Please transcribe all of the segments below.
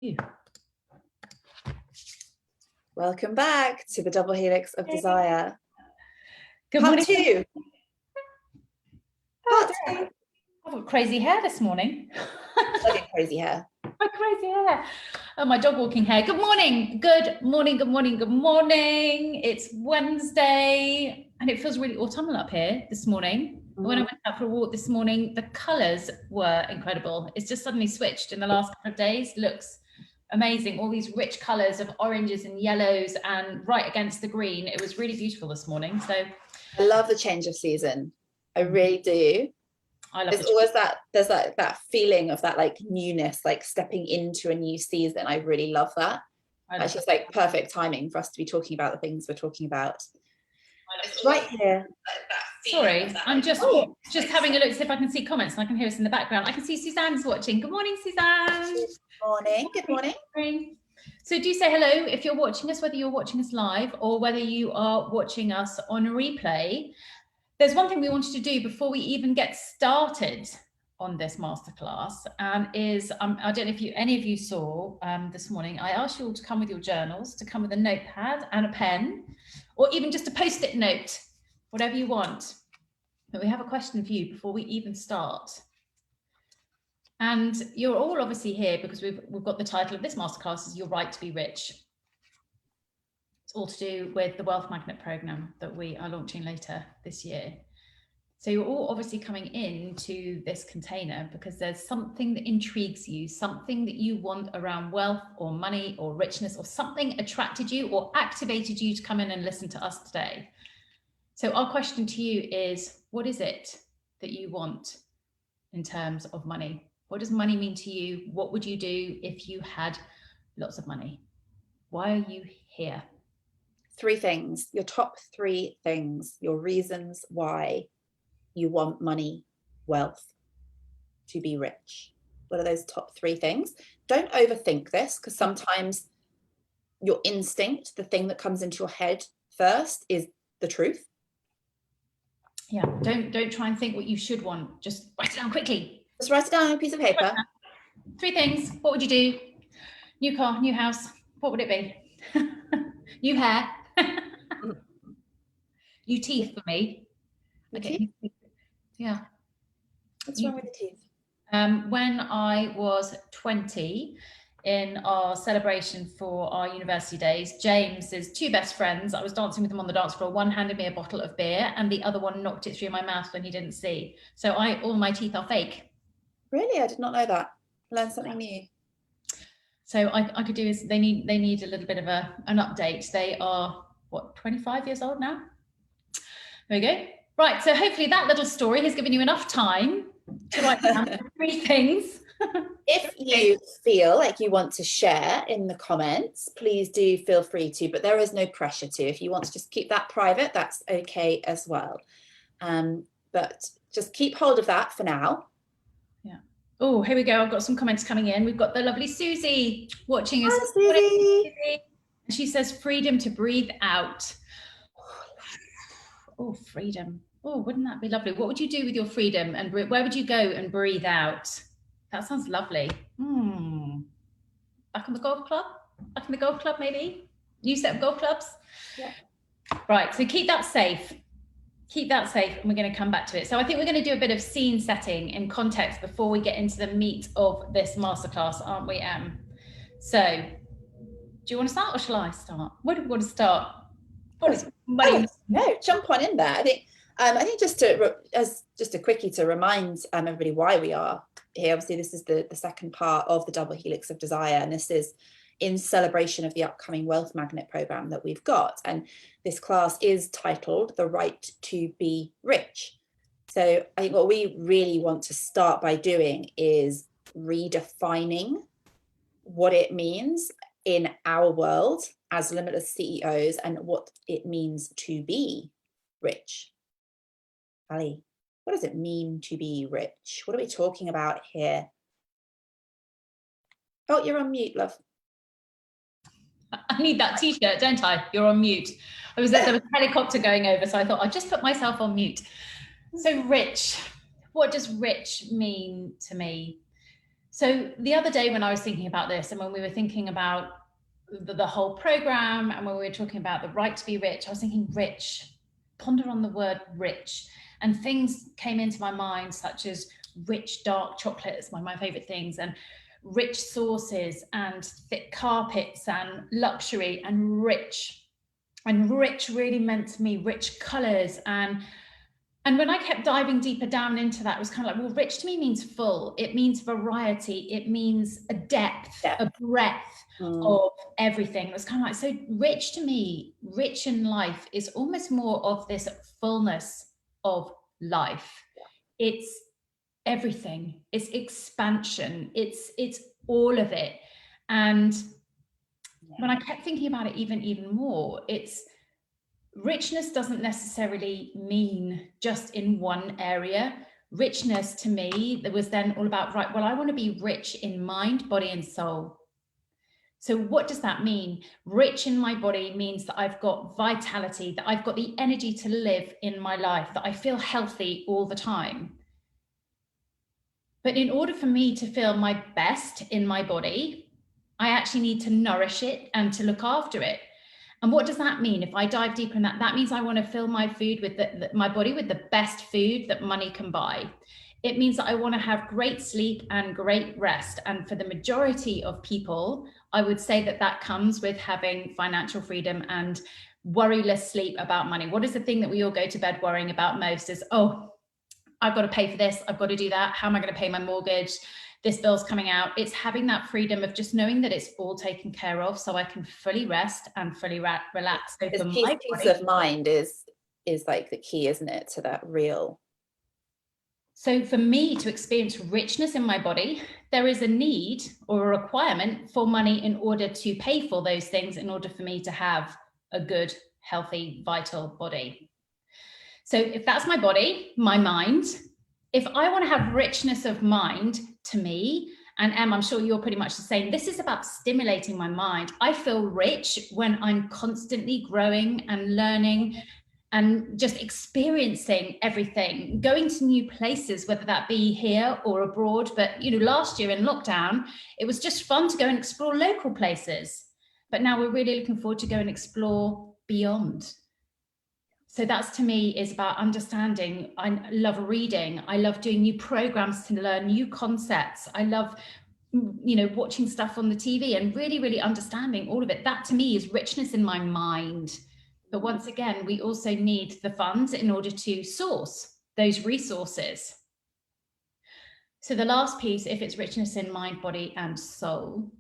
You. Welcome back to the Double Helix of Desire. Good Part morning. 2. Part 2. I've got crazy hair this morning. Okay, crazy hair. My crazy hair. Oh, my dog walking hair. Good morning. Good morning. Good morning. Good morning. It's Wednesday and it feels really autumnal up here this morning. When I went out for a walk this morning, the colours were incredible. It's just suddenly switched in the last couple of days. Looks amazing. All these rich colours of oranges and yellows and right against the green. It was really beautiful this morning. So I love the change of season. I really do. I love There's always that feeling of that like newness, like stepping into a new season. I really love that. It's just like perfect timing for us to be talking about the things we're talking about. It's right here. Sorry, I'm just having a look, see if I can see comments and I can hear us in the background. I can see Suzanne's watching. Good morning, Suzanne. Good morning. Good morning. So do say hello if you're watching us, whether you're watching us live or whether you are watching us on a replay. There's one thing we wanted to do before we even get started on this masterclass, and I don't know if any of you saw this morning, I asked you all to come with your journals, to come with a notepad and a pen, or even just a post-it note, whatever you want. But we have a question for you before we even start. And you're all obviously here because we've got the title of this masterclass is Your Right to Be Rich. It's all to do with the Wealth Magnet program that we are launching later this year. So you're all obviously coming into this container because there's something that intrigues you, something that you want around wealth or money or richness, or something attracted you or activated you to come in and listen to us today. So our question to you is, what is it that you want in terms of money? What does money mean to you? What would you do if you had lots of money? Why are you here? 3 things, your top 3 things, your reasons why you want money, wealth, to be rich. What are those top 3 things? Don't overthink this, because sometimes your instinct, the thing that comes into your head first, is the truth. Yeah, don't try and think what you should want. Just write it down quickly. Just write it down on a piece of paper. 3 things. What would you do? New car, new house. What would it be? New hair. New teeth for me. Okay. Yeah. What's wrong with the teeth? When I was 20, in our celebration for our university days, James's 2 best friends, I was dancing with them on the dance floor. One handed me a bottle of beer and the other one knocked it through my mouth when he didn't see. So all my teeth are fake. Really? I did not know that. Learn something new. So I could do is they need a little bit of an update. They are, what, 25 years old now? There we go. Right, so hopefully that little story has given you enough time to write down 3 things. If you feel like you want to share in the comments, please do feel free to, but there is no pressure to. If you want to just keep that private, that's okay as well. But just keep hold of that for now. Yeah. Oh, here we go. I've got some comments coming in. We've got the lovely Susie watching us. Hi, Susie. She says, freedom to breathe out. Oh, freedom. Oh, wouldn't that be lovely? What would you do with your freedom, and where would you go and breathe out? That sounds lovely. Back in the golf club? Back in the golf club, maybe? New set of golf clubs? Yeah. Right, so keep that safe. Keep that safe, and we're going to come back to it. So I think we're going to do a bit of scene setting in context before we get into the meat of this masterclass, aren't we, Em? So, do you want to start or shall I start? Where do we want to start? No, jump on in there. I think just a quickie to remind everybody why we are here. Obviously, this is the second part of the Double Helix of Desire, and this is in celebration of the upcoming Wealth Magnet program that we've got. And this class is titled The Right to Be Rich. So I think what we really want to start by doing is redefining what it means in our world as Limitless CEOs and what it means to be rich. Ali, what does it mean to be rich? What are we talking about here? Oh, you're on mute, love. I need that t-shirt, don't I? You're on mute. There was a helicopter going over, so I thought I'd just put myself on mute. So rich, what does rich mean to me? So the other day when I was thinking about this, and when we were thinking about the whole program, and when we were talking about the right to be rich, I was thinking rich, ponder on the word rich, and things came into my mind such as rich dark chocolate is one of my favorite things, and rich sauces and thick carpets and luxury and rich. And rich really meant to me rich colors. And when I kept diving deeper down into that, it was kind of like, well, rich to me means full. It means variety. It means a depth, a breadth of everything. It was kind of like, so rich to me, rich in life is almost more of this fullness of life. It's everything. It's expansion. It's all of it. And when I kept thinking about it even more, it's richness doesn't necessarily mean just in one area. Richness to me, there was then all about, right, well, I want to be rich in mind, body, and soul. So what does that mean? Rich in my body means that I've got vitality, that I've got the energy to live in my life, that I feel healthy all the time. But in order for me to feel my best in my body, I actually need to nourish it and to look after it. And what does that mean? If I dive deeper in that, that means I want to fill my food with my body with the best food that money can buy. It means that I want to have great sleep and great rest. And for the majority of people, I would say that that comes with having financial freedom and worryless sleep about money. What is the thing that we all go to bed worrying about most is, oh, I've got to pay for this, I've got to do that. How am I going to pay my mortgage? This bill's coming out. It's having that freedom of just knowing that it's all taken care of, so I can fully rest and fully relax. So for peace of mind is like the key, isn't it, to that real. So for me to experience richness in my body, there is a need or a requirement for money in order to pay for those things, in order for me to have a good, healthy, vital body. So if that's my body, my mind, if I want to have richness of mind, to me, and Em, I'm sure you're pretty much the same, this is about stimulating my mind. I feel rich when I'm constantly growing and learning and just experiencing everything, going to new places, whether that be here or abroad. But, you know, last year in lockdown, it was just fun to go and explore local places. But now we're really looking forward to go and explore beyond. So that's, to me, is about understanding. I love reading. I love doing new programs to learn new concepts. I love, you know, watching stuff on the TV and really, really understanding all of it. That to me is richness in my mind. But once again, we also need the funds in order to source those resources. So the last piece, if it's richness in mind, body, and soul,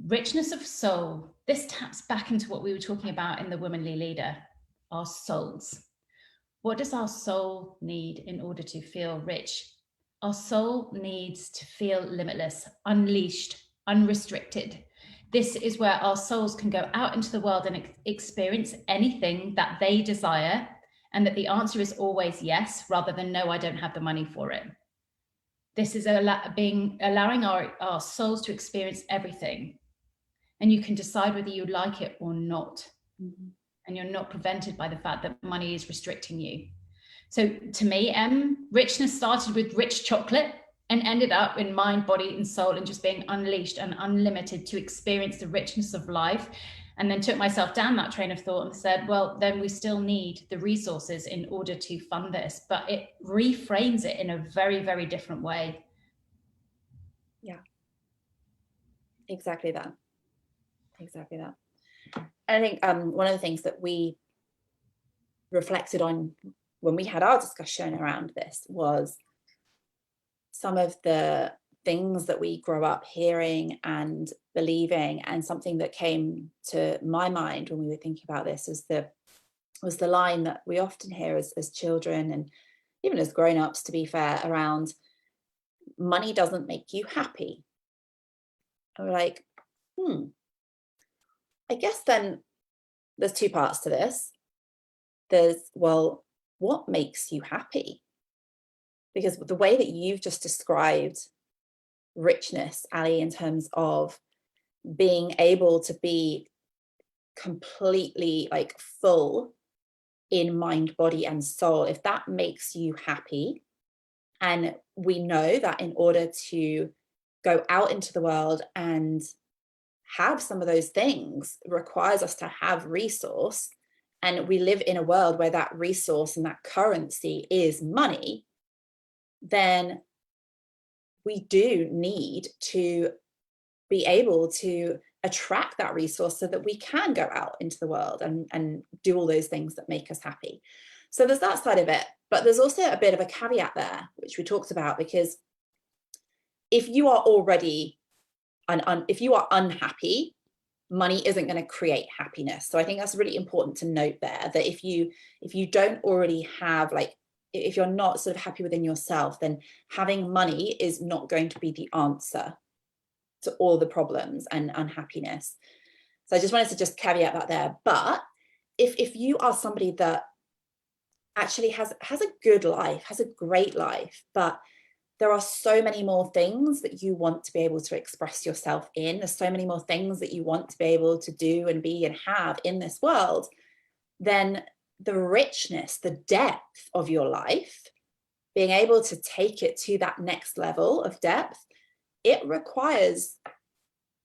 richness of soul, this taps back into what we were talking about in the Womanly Leader. Our souls. What does our soul need in order to feel rich? Our soul needs to feel limitless, unleashed, unrestricted. This is where our souls can go out into the world and experience anything that they desire, and that the answer is always yes, rather than no, I don't have the money for it. This is allowing our souls to experience everything. And you can decide whether you like it or not. Mm-hmm. And you're not prevented by the fact that money is restricting you. So to me, richness started with rich chocolate and ended up in mind, body, and soul, and just being unleashed and unlimited to experience the richness of life. And then took myself down that train of thought and said, well, then we still need the resources in order to fund this. But it reframes it in a very, very different way. Yeah. Exactly that. Exactly that. I think one of the things that we reflected on when we had our discussion around this was some of the things that we grow up hearing and believing, and something that came to my mind when we were thinking about this was the line that we often hear as children, and even as grown-ups, to be fair, around money doesn't make you happy. And we're like, I guess then there's two parts to this. There's, well, what makes you happy? Because the way that you've just described richness, Ali, in terms of being able to be completely like full in mind, body, and soul, if that makes you happy, and we know that in order to go out into the world and have some of those things requires us to have resource, and we live in a world where that resource and that currency is money, then we do need to be able to attract that resource so that we can go out into the world and do all those things that make us happy. So there's that side of it, but there's also a bit of a caveat there, which we talked about, because if you are already if you are unhappy, money isn't going to create happiness. So I think that's really important to note there, that if you don't already have, like, if you're not sort of happy within yourself, then having money is not going to be the answer to all the problems and unhappiness. So I just wanted to just caveat that there. But if you are somebody that actually has a good life, has a great life, but there are so many more things that you want to be able to express yourself in, there's so many more things that you want to be able to do and be and have in this world, then the richness, the depth of your life, being able to take it to that next level of depth, it requires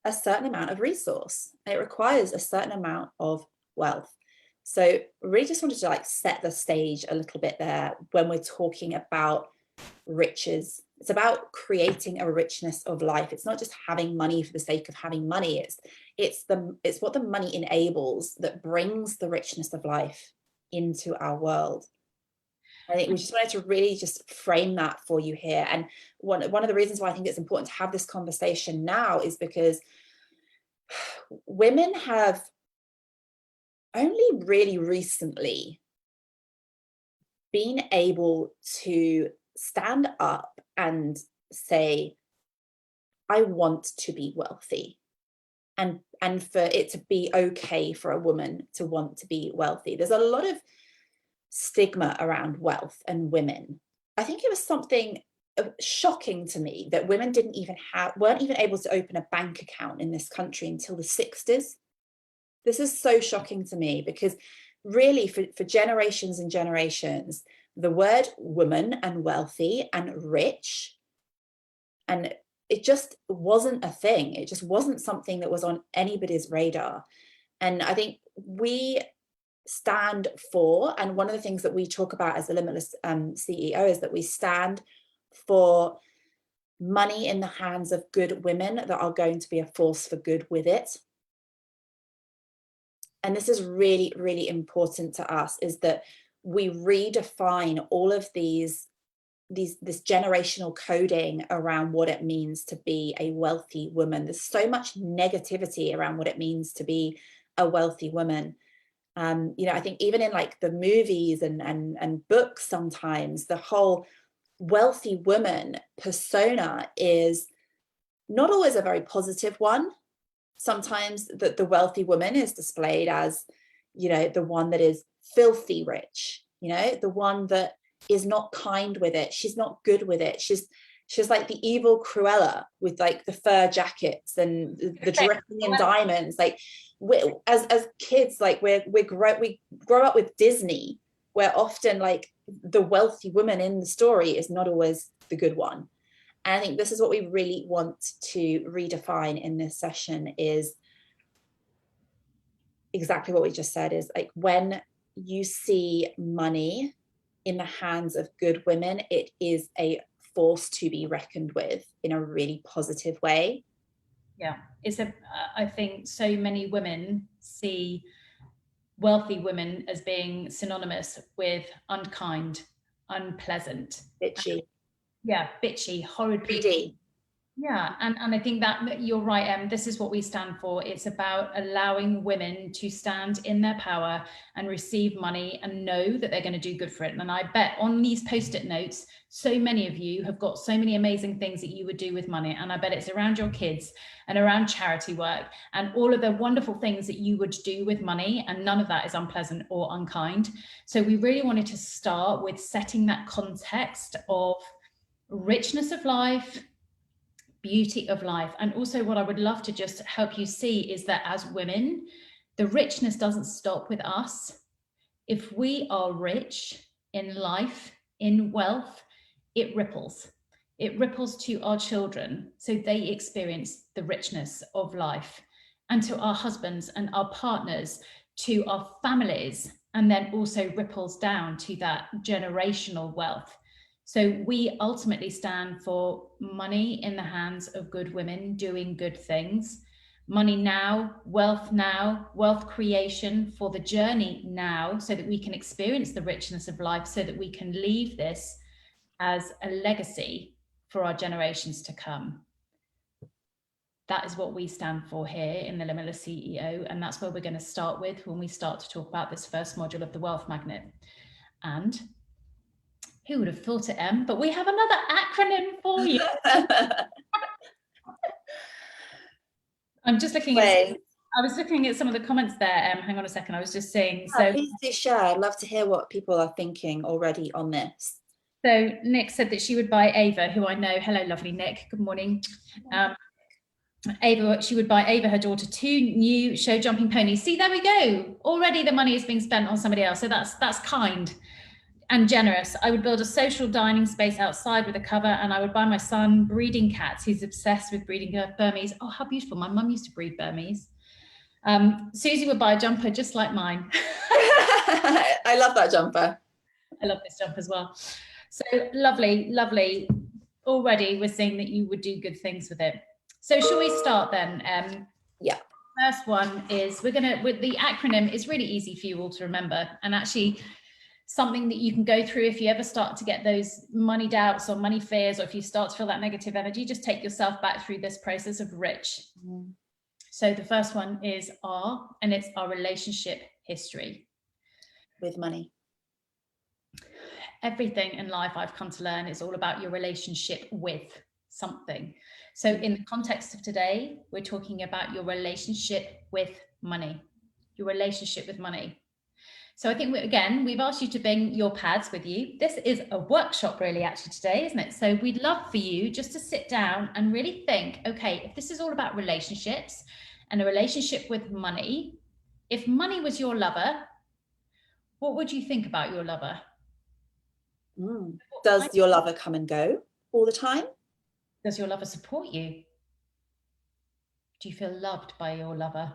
a certain amount of resource. It requires a certain amount of wealth. So really just wanted to like set the stage a little bit there when we're talking about riches. It's about creating a richness of life. It's not just having money for the sake of having money. It's what the money enables that brings the richness of life into our world. I think we just wanted to really just frame that for you here. And one of the reasons why I think it's important to have this conversation now is because women have only really recently been able to stand up and say, I want to be wealthy. And for it to be okay for a woman to want to be wealthy. There's a lot of stigma around wealth and women. I think it was something shocking to me that women weren't even able to open a bank account in this country until the 60s. This is so shocking to me, because really for generations and generations, the word woman and wealthy and rich, and it just wasn't a thing. It just wasn't something that was on anybody's radar. And I think we stand for, and one of the things that we talk about as the Limitless CEO is that we stand for money in the hands of good women that are going to be a force for good with it. And this is really, really important to us, is that we redefine all of this generational coding around what it means to be a wealthy woman. There's so much negativity around what it means to be a wealthy woman. I think even in like the movies and books, sometimes the whole wealthy woman persona is not always a very positive one. Sometimes the wealthy woman is displayed as, the one that is filthy rich, the one that is not kind with it. She's not good with it. She's like the evil Cruella with like the fur jackets and the dripping in diamonds. Like as kids, like we grow up with Disney, where often like the wealthy woman in the story is not always the good one. And I think this is what we really want to redefine in this session, is exactly what we just said, is like when you see money in the hands of good women, it is a force to be reckoned with in a really positive way. Yeah, I think so many women see wealthy women as being synonymous with unkind, unpleasant, Bitchy. bitchy, horrid people. Greedy. Yeah, and I think that you're right. This is what we stand for. It's about allowing women to stand in their power and receive money and know that they're going to do good for it. And I bet on these post-it notes, so many of you have got so many amazing things that you would do with money. And I bet it's around your kids and around charity work and all of the wonderful things that you would do with money. And none of that is unpleasant or unkind. So we really wanted to start with setting that context of richness of life, beauty of life. And also what I would love to just help you see is that as women, the richness doesn't stop with us. If we are rich in life, in wealth, it ripples. It ripples to our children, so they experience the richness of life, and to our husbands and our partners, to our families, and then also ripples down to that generational wealth. So we ultimately stand for money in the hands of good women doing good things. Money now, wealth creation for the journey now, so that we can experience the richness of life, so that we can leave this as a legacy for our generations to come. That is what we stand for here in the Limitless CEO, and that's where we're going to start with when we start to talk about this first module of the Wealth Magnet. And who would have thought it, Em? But we have another acronym for you. I'm just looking at. I was looking at some of the comments there. Hang on a second. I was just saying. So please do share. I'd love to hear what people are thinking already on this. So Nick said that she would buy Ava, who I know. Hello, lovely Nick. Good morning. Ava, she would buy Ava, her daughter, 2 new show jumping ponies. See, there we go. Already the money is being spent on somebody else. So that's kind and generous. I would build a social dining space outside with a cover, and I would buy my son breeding cats. He's obsessed with breeding Burmese. Oh, how beautiful. My mum used to breed Burmese. Susie would buy a jumper just like mine. I love that jumper. I love this jumper as well. So lovely, lovely. Already we're seeing that you would do good things with it. So shall we start then? Yeah. First one is with the acronym is really easy for you all to remember, and actually something that you can go through if you ever start to get those money doubts or money fears, or if you start to feel that negative energy, just take yourself back through this process of rich. Mm. So the first one is R, and it's our relationship history. With money. Everything in life I've come to learn is all about your relationship with something. So in the context of today, we're talking about your relationship with money, your relationship with money. So I think we've asked you to bring your pads with you. This is a workshop really actually today, isn't it? So we'd love for you just to sit down and really think, okay, if this is all about relationships and a relationship with money, if money was your lover, what would you think about your lover? Does your lover come and go all the time? Does your lover support you? Do you feel loved by your lover?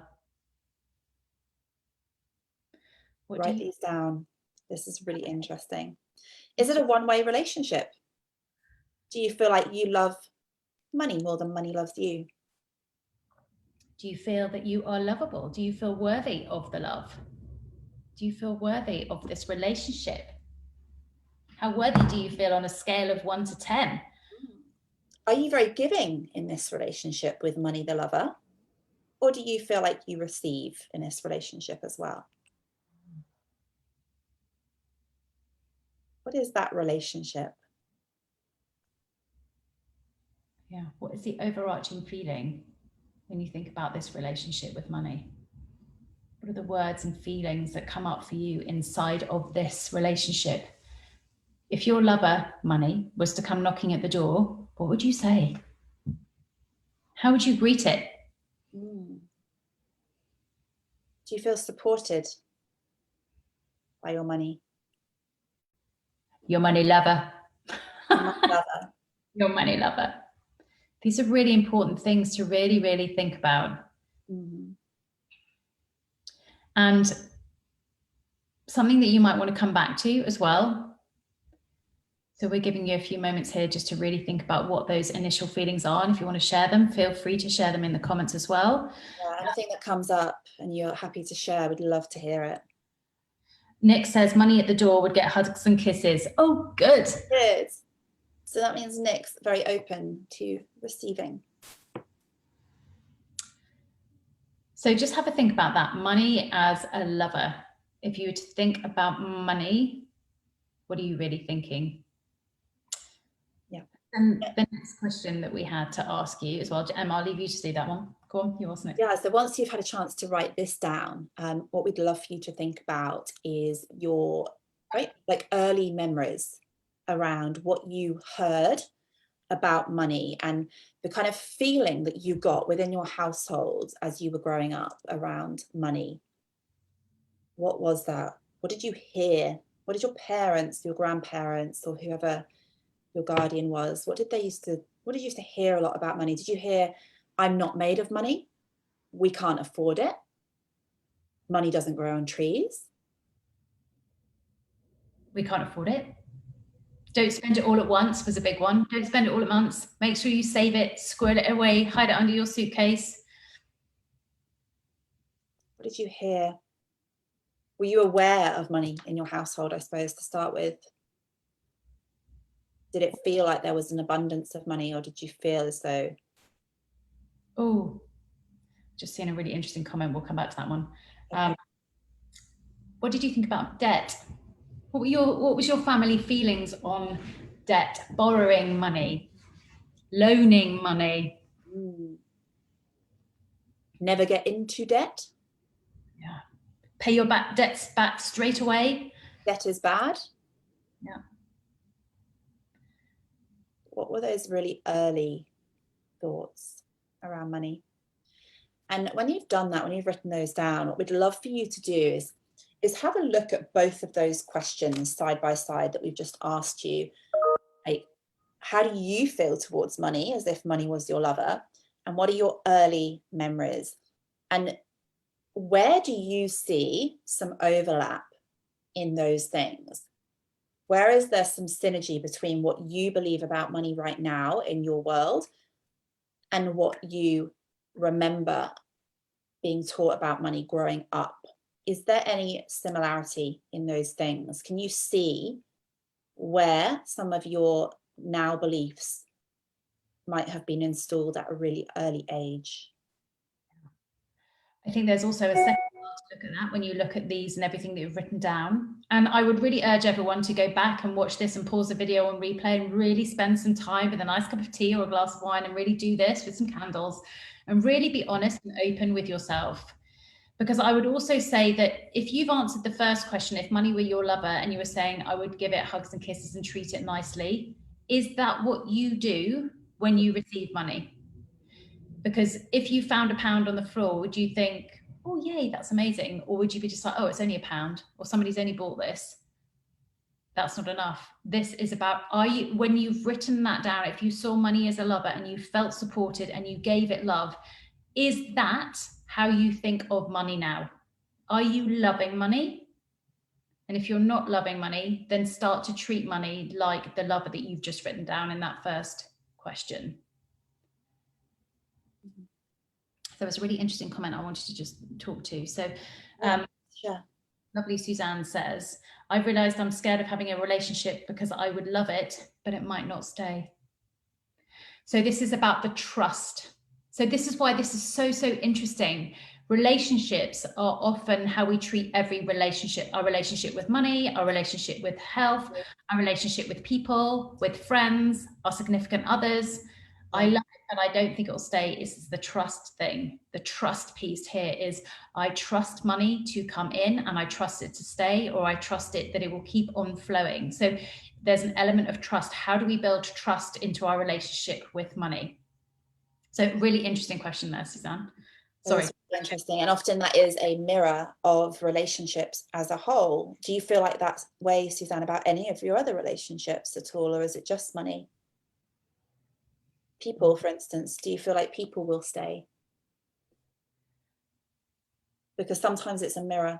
Write these down. This is really interesting. Is it a one-way relationship? Do you feel like you love money more than money loves you? Do you feel that you are lovable? Do you feel worthy of the love? Do you feel worthy of this relationship? How worthy do you feel on a scale of 1 to 10? Are you very giving in this relationship with money, the lover? Or do you feel like you receive in this relationship as well? What is that relationship? Yeah, what is the overarching feeling when you think about this relationship with money? What are the words and feelings that come up for you inside of this relationship? If your lover, money, was to come knocking at the door, what would you say? How would you greet it? Do you feel supported by your money? Your money lover. Your money lover. Your money lover. These are really important things to really, really think about. And something that you might want to come back to as well. So we're giving you a few moments here just to really think about what those initial feelings are. And if you want to share them, feel free to share them in the comments as well. Yeah, anything that comes up and you're happy to share, we'd love to hear it. Nick says money at the door would get hugs and kisses. Oh, good. Good. So that means Nick's very open to receiving. So just have a think about that. Money as a lover. If you were to think about money, what are you really thinking? Yeah. And the next question that we had to ask you as well, Emma, I'll leave you to do that one. Go on, you wasn't it? Yeah, so once you've had a chance to write this down, what we'd love for you to think about is your early memories around what you heard about money and the kind of feeling that you got within your household as you were growing up around money. What was that? What did you hear? What did your parents, your grandparents, or whoever your guardian was? What did you used to hear a lot about money? Did you hear, I'm not made of money, we can't afford it, money doesn't grow on trees, we can't afford it, don't spend it all at once was a big one. Don't spend it all at once. Make sure you save it, squirrel it away, hide it under your suitcase. What did you hear? Were you aware of money in your household, I suppose, to start with? Did it feel like there was an abundance of money, or did you feel as though... Oh, just seeing a really interesting comment. We'll come back to that one. Okay. What did you think about debt? What was your family feelings on debt, borrowing money, loaning money? Never get into debt. Yeah. Pay your debts back straight away. Debt is bad. Yeah. What were those really early thoughts around money? And when you've done that, when you've written those down, what we'd love for you to do is have a look at both of those questions side by side that we've just asked you. Like, how do you feel towards money, as if money was your lover? And what are your early memories? And where do you see some overlap in those things? Where is there some synergy between what you believe about money right now in your world and what you remember being taught about money growing up? Is there any similarity in those things? Can you see where some of your now beliefs might have been installed at a really early age? I think there's also a second look at that when you look at these and everything that you've written down. And I would really urge everyone to go back and watch this and pause the video on replay and really spend some time with a nice cup of tea or a glass of wine and really do this with some candles and really be honest and open with yourself. Because I would also say that if you've answered the first question, if money were your lover and you were saying, I would give it hugs and kisses and treat it nicely, is that what you do when you receive money? Because if you found £1 on the floor, would you think, oh, yay, that's amazing? Or would you be just like, oh, it's only £1 or somebody's only bought this? That's not enough. This is about, when you've written that down, if you saw money as a lover and you felt supported and you gave it love, is that how you think of money now? Are you loving money? And if you're not loving money, then start to treat money like the lover that you've just written down in that first question. There was a really interesting comment I wanted to just talk to. So sure. Lovely Suzanne says, I've realized I'm scared of having a relationship because I would love it, but it might not stay. So this is about the trust. So this is why this is so interesting. Relationships are often how we treat every relationship, our relationship with money, our relationship with health, our relationship with people, with friends, our significant others. I love it, but I don't think it'll stay. It's the trust thing. The trust piece here is I trust money to come in and I trust it to stay, or I trust it that it will keep on flowing. So there's an element of trust. How do we build trust into our relationship with money? So really interesting question there, Suzanne. Sorry. Interesting. And often that is a mirror of relationships as a whole. Do you feel like that way, Suzanne, about any of your other relationships at all, or is it just money? People, for instance, do you feel like people will stay? Because sometimes it's a mirror.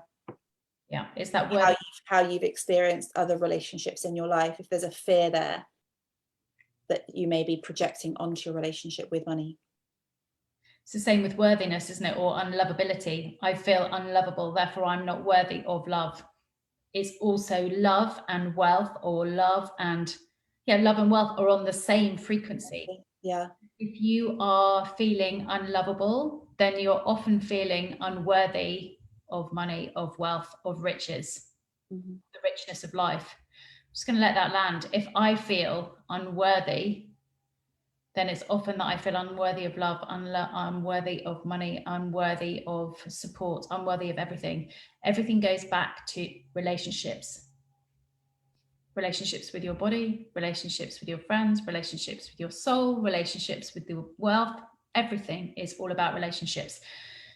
Yeah, it's that word. How you've experienced other relationships in your life. If there's a fear there that you may be projecting onto your relationship with money. It's the same with worthiness, isn't it? Or unlovability. I feel unlovable, therefore I'm not worthy of love. It's also love and wealth, or love and wealth are on the same frequency. Yeah. If you are feeling unlovable, then you're often feeling unworthy of money, of wealth, of riches, the richness of life. I'm just going to let that land. If I feel unworthy, then it's often that I feel unworthy of love, unworthy of money, unworthy of support, unworthy of everything. Everything goes back to relationships. Relationships with your body, relationships with your friends, relationships with your soul, relationships with your wealth. Everything is all about relationships.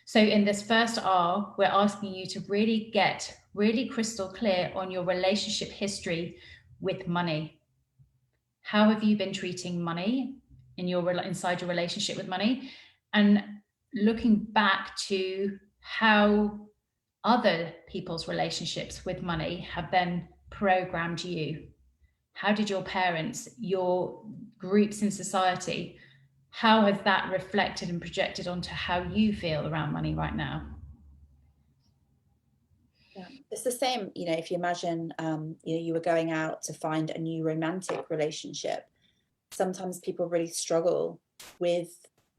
So in this first R, we're asking you to really get really crystal clear on your relationship history with money. How have you been treating money inside your relationship with money? And looking back to how other people's relationships with money have then programmed you. How did your parents, your groups in society, how has that reflected and projected onto how you feel around money right now? Yeah, it's the same, you know, if you imagine, you were going out to find a new romantic relationship. Sometimes people really struggle with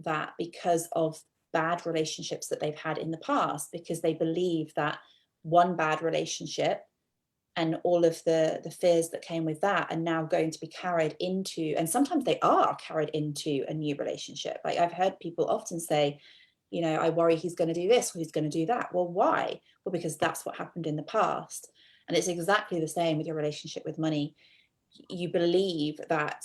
that because of bad relationships that they've had in the past, because they believe that one bad relationship and all of the fears that came with that are now going to be carried into, and sometimes they are carried into a new relationship. Like I've heard people often say, you know, I worry he's going to do this or he's going to do that. Well, why? Well, because that's what happened in the past. And it's exactly the same with your relationship with money. You believe that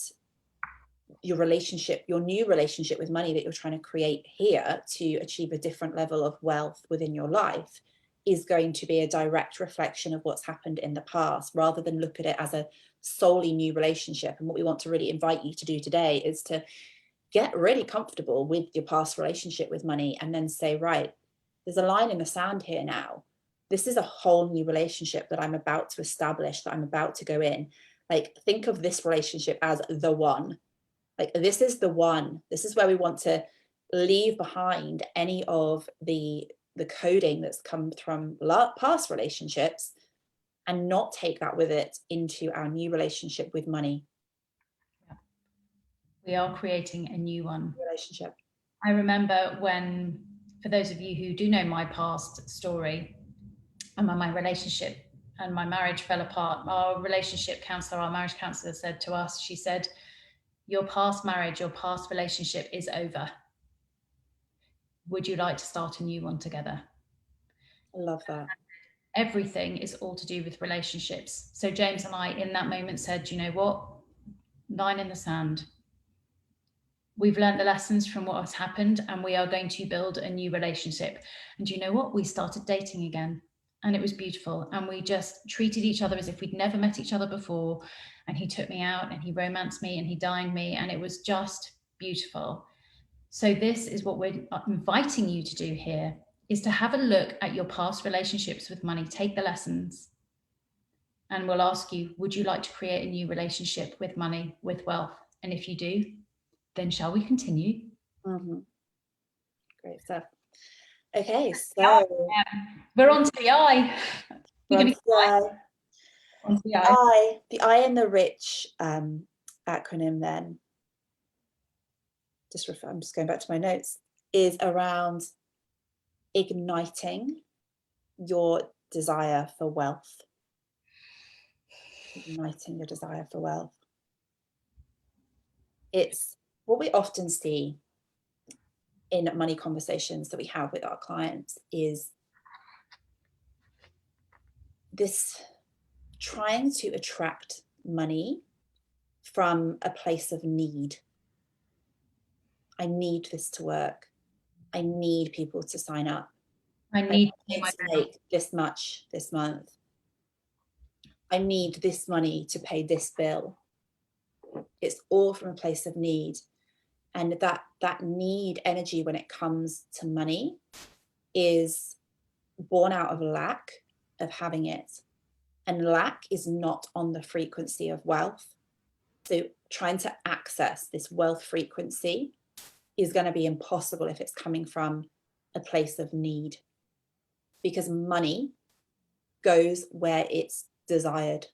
your relationship, your new relationship with money that you're trying to create here to achieve a different level of wealth within your life is going to be a direct reflection of what's happened in the past, rather than look at it as a solely new relationship. And what we want to really invite you to do today is to get really comfortable with your past relationship with money and then say, right, there's a line in the sand here now. This is a whole new relationship that I'm about to establish, that I'm about to go in. Like, think of this relationship as the one. Like, this is the one. This is where we want to leave behind any of the coding that's come from past relationships and not take that with it into our new relationship with money. We are creating a new one. Relationship. I remember when, for those of you who do know my past story and when my relationship and my marriage fell apart, our relationship counselor, our marriage counselor said to us, she said, your past marriage, your past relationship is over. Would you like to start a new one together? I love that. Everything is all to do with relationships. So James and I in that moment said, you know what? Line in the sand. We've learned the lessons from what has happened and we are going to build a new relationship. And you know what? We started dating again and it was beautiful. And we just treated each other as if we'd never met each other before. And he took me out and he romanced me and he dined me. And it was just beautiful. So this is what we're inviting you to do here, is to have a look at your past relationships with money, take the lessons, and we'll ask you, would you like to create a new relationship with money, with wealth? And if you do, then shall we continue? Mm-hmm. Great stuff. Okay, so we're on to the I. The I in the rich acronym then, I'm just going back to my notes, is around igniting your desire for wealth. Igniting your desire for wealth. It's what we often see in money conversations that we have with our clients is this trying to attract money from a place of need. I need this to work. I need people to sign up. I need to make this much this month. I need this money to pay this bill. It's all from a place of need. And that need energy when it comes to money is born out of lack of having it. And lack is not on the frequency of wealth. So trying to access this wealth frequency is going to be impossible if it's coming from a place of need, because money goes where it's desired.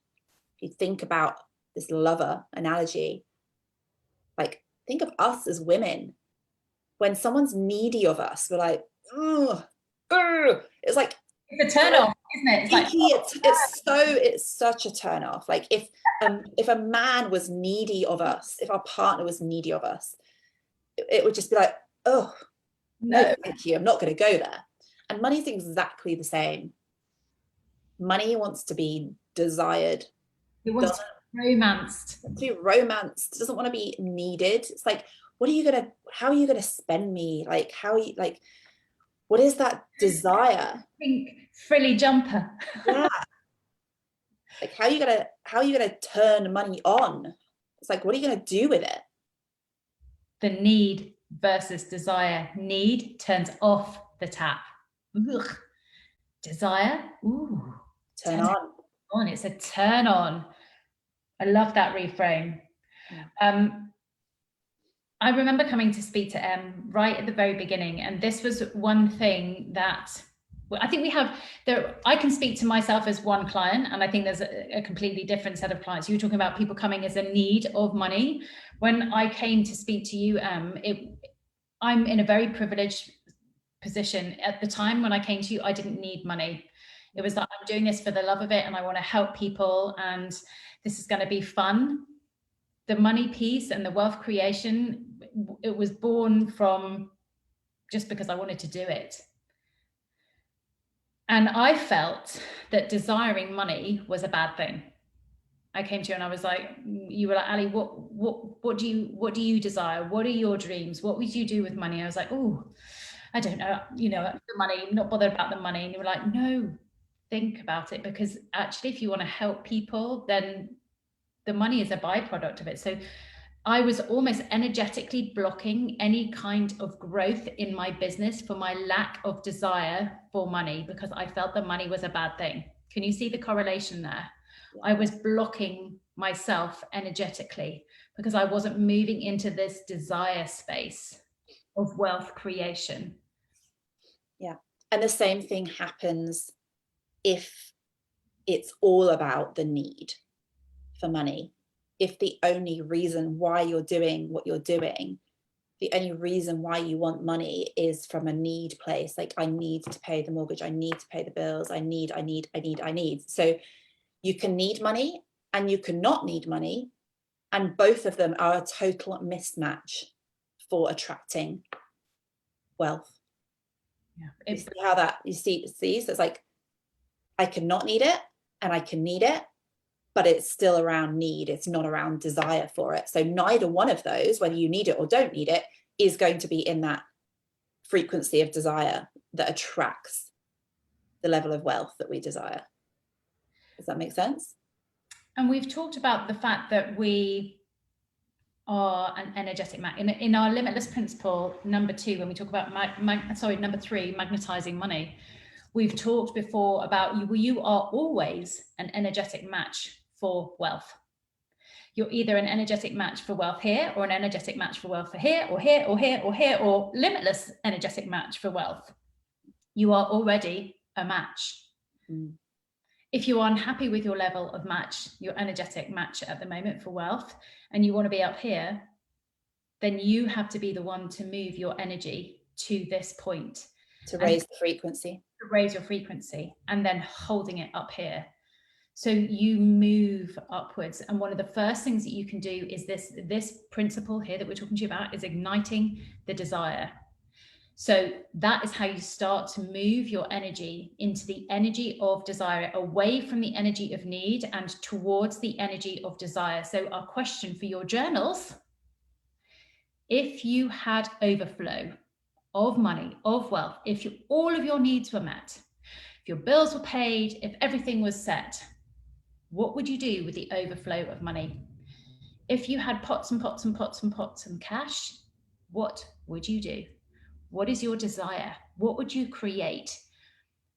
If you think about this lover analogy, like, think of us as women. When someone's needy of us, we're like, oh, it's like, it's a turn off, isn't it? It's like, it's such a turn off. Like, if a man was needy of us, if our partner was needy of us, it would just be like, oh no, thank you, I'm not going to go there. And money's exactly the same. Money wants to be desired. It wants to be romanced. It doesn't want to be needed. It's like, how are you gonna spend me? Like, what is that desire? Pink frilly jumper. Yeah. Like, how are you gonna turn money on? It's like, what are you going to do with it? The need versus desire. Need turns off the tap. Ugh. Desire, ooh, Turn on. It's a turn on. I love that reframe. Yeah. I remember coming to speak to Em right at the very beginning, and this was one thing that I think we have there. I can speak to myself as one client, and I think there's a completely different set of clients. You were talking about people coming as a need of money. When I came to speak to you, I'm in a very privileged position. At the time when I came to you, I didn't need money. It was that I'm doing this for the love of it, and I want to help people, and this is going to be fun. The money piece and the wealth creation, it was born from just because I wanted to do it. And I felt that desiring money was a bad thing. I came to you and I was like, you were like, Ali, what do you desire? What are your dreams? What would you do with money? I was like, oh, I don't know, the money, not bothered about the money. And you were like, no, think about it, because actually, if you want to help people, then the money is a byproduct of it. So I was almost energetically blocking any kind of growth in my business for my lack of desire for money, because I felt that money was a bad thing. Can you see the correlation there? Yeah. I was blocking myself energetically because I wasn't moving into this desire space of wealth creation. Yeah. And the same thing happens if it's all about the need for money. If the only reason why you're doing what you're doing, the only reason why you want money is from a need place, like I need to pay the mortgage, I need to pay the bills, I need. So you can need money and you can not need money, and both of them are a total mismatch for attracting wealth. Yeah. You see how that, you see, so it's like, I can not need it and I can need it, but it's still around need. It's not around desire for it. So neither one of those, whether you need it or don't need it, is going to be in that frequency of desire that attracts the level of wealth that we desire. Does that make sense? And we've talked about the fact that we are an energetic in our limitless principle number 2, when we talk about number 3, magnetizing money. We've talked before about you are always an energetic match for wealth. You're either an energetic match for wealth here, or an energetic match for wealth for here, or here, or here, or here, or limitless energetic match for wealth. You are already a match. Mm. If you're unhappy with your level of match, your energetic match at the moment for wealth, and you want to be up here, then you have to be the one to move your energy to this point. To raise the frequency. To raise your frequency, and then holding it up here. So you move upwards. And one of the first things that you can do is this principle here that we're talking to you about is igniting the desire. So that is how you start to move your energy into the energy of desire, away from the energy of need and towards the energy of desire. So our question for your journals: if you had overflow of money, of wealth, if all of your needs were met, if your bills were paid, if everything was set, what would you do with the overflow of money? If you had pots and pots and pots and pots and cash, what would you do? What is your desire? What would you create?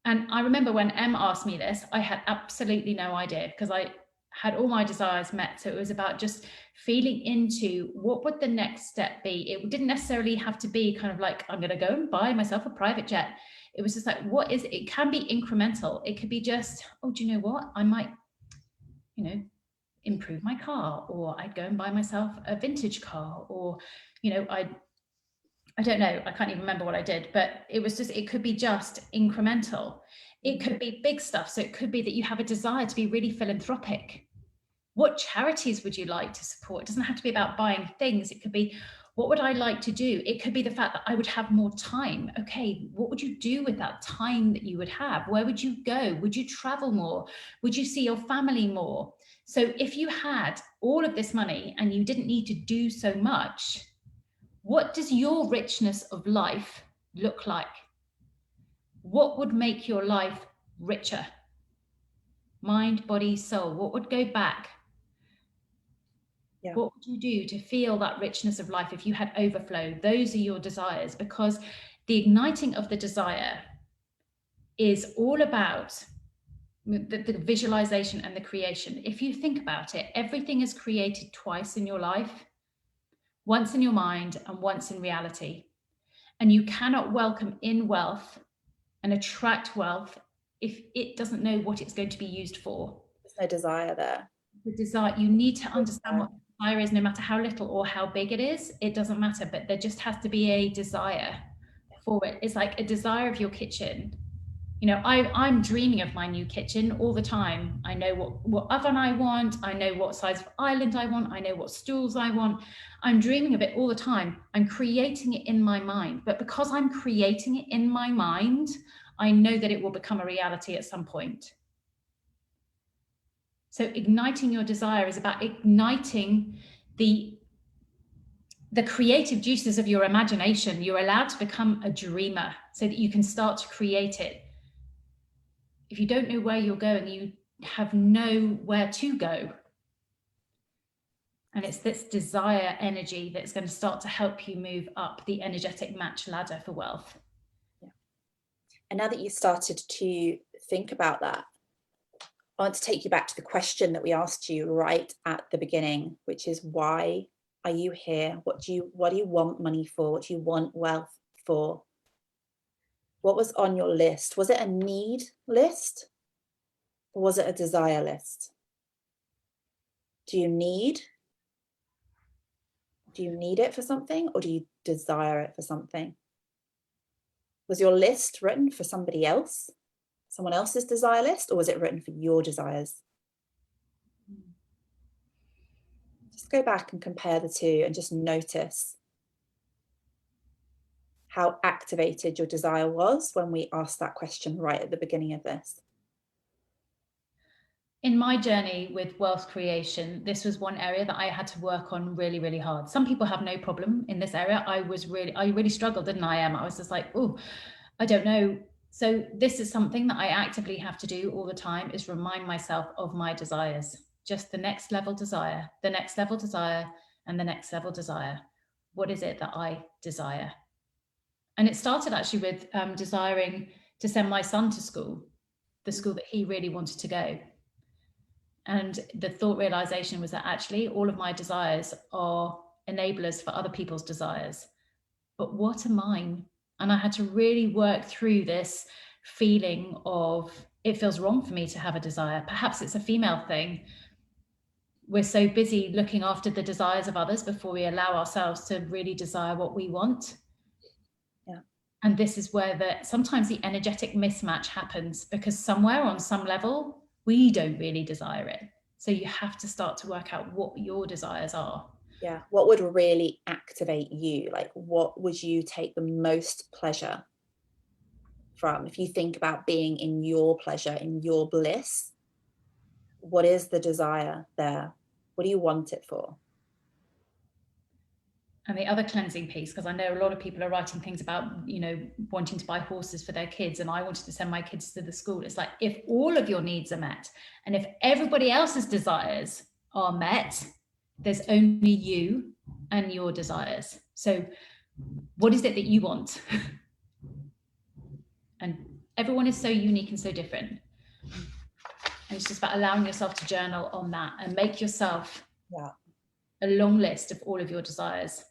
And I remember when Em asked me this, I had absolutely no idea, because I had all my desires met. So it was about just feeling into what would the next step be. It didn't necessarily have to be kind of like, I'm going to go and buy myself a private jet. It was just like, what is it? It can be incremental. It could be just, oh, do you know what? I might, improve my car, or I'd go and buy myself a vintage car, or, I don't know, I can't even remember what I did, but it was just, it could be just incremental. It could be big stuff. So it could be that you have a desire to be really philanthropic. What charities would you like to support? It doesn't have to be about buying things. It could be, what would I like to do? It could be the fact that I would have more time. Okay, what would you do with that time that you would have? Where would you go? Would you travel more? Would you see your family more? So if you had all of this money and you didn't need to do so much, what does your richness of life look like? What would make your life richer? Mind, body, soul. What would go back? Yeah. What would you do to feel that richness of life if you had overflow? Those are your desires, because the igniting of the desire is all about the visualization and the creation. If you think about it, everything is created twice in your life, once in your mind and once in reality. And you cannot welcome in wealth and attract wealth if it doesn't know what it's going to be used for. There's no desire there. The desire, you need to understand what desire is, no matter how little or how big it is. It doesn't matter, but there just has to be a desire for it. It's like a desire of your kitchen. You know, I'm dreaming of my new kitchen all the time. I know what oven I want. I know what size of island I want. I know what stools I want. I'm dreaming of it all the time. I'm creating it in my mind. But because I'm creating it in my mind, I know that it will become a reality at some point. So igniting your desire is about igniting the creative juices of your imagination. You're allowed to become a dreamer so that you can start to create it. If you don't know where you're going, you have nowhere to go. And it's this desire energy that's going to start to help you move up the energetic match ladder for wealth. Yeah. And now that you started to think about that, I want to take you back to the question that we asked you right at the beginning, which is, why are you here? What do you want money for? What do you want wealth for? What was on your list? Was it a need list? Or was it a desire list? Do you need it for something, or do you desire it for something? Was your list written for somebody else, someone else's desire list, or was it written for your desires? Just go back and compare the two and just notice how activated your desire was when we asked that question right at the beginning of this. In my journey with wealth creation, this was one area that I had to work on really, really hard. Some people have no problem in this area. I really struggled, didn't I? I was just like, oh, I don't know. So this is something that I actively have to do all the time, is remind myself of my desires. Just the next level desire, the next level desire, and the next level desire. What is it that I desire? And it started actually with desiring to send my son to school, the school that he really wanted to go. And the thought realization was that actually all of my desires are enablers for other people's desires. But what are mine? And I had to really work through this feeling of, it feels wrong for me to have a desire. Perhaps it's a female thing. We're so busy looking after the desires of others before we allow ourselves to really desire what we want. Yeah. And this is where sometimes the energetic mismatch happens, because somewhere on some level, we don't really desire it. So you have to start to work out what your desires are. Yeah. What would really activate you? Like, what would you take the most pleasure from? If you think about being in your pleasure, in your bliss, what is the desire there? What do you want it for? And the other cleansing piece, because I know a lot of people are writing things about, you know, wanting to buy horses for their kids, and I wanted to send my kids to the school. It's like, if all of your needs are met, and if everybody else's desires are met, there's only you and your desires. So what is it that you want? And everyone is so unique and so different. And it's just about allowing yourself to journal on that and make yourself a long list of all of your desires.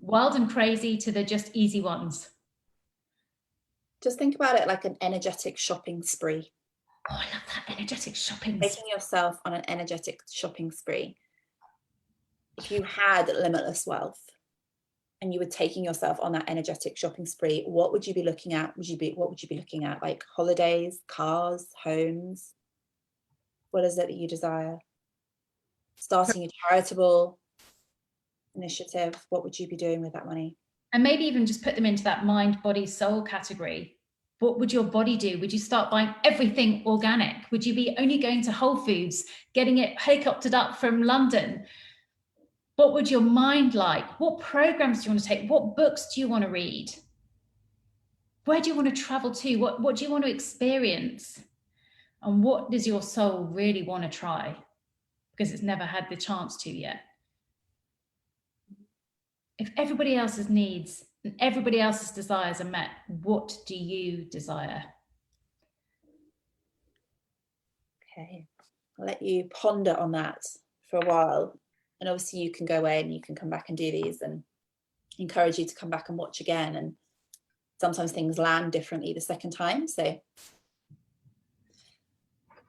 Wild and crazy to the just easy ones. Just think about it like an energetic shopping spree. Oh, I love that, energetic shopping. Taking yourself on an energetic shopping spree. If you had limitless wealth and you were taking yourself on that energetic shopping spree, what would you be looking at? What would you be looking at? Like holidays, cars, homes? What is it that you desire? Starting a charitable initiative, what would you be doing with that money? And maybe even just put them into that mind, body, soul category. What would your body do? Would you start buying everything organic? Would you be only going to Whole Foods, getting it helicoptered up from London? What would your mind like? What programs do you want to take? What books do you want to read? Where do you want to travel to? What do you want to experience? And what does your soul really want to try? because it's never had the chance to yet. If everybody else's needs and everybody else's desires are met, what do you desire? Okay, I'll let you ponder on that for a while. And obviously you can go away and you can come back and do these, and encourage you to come back and watch again. And sometimes things land differently the second time. So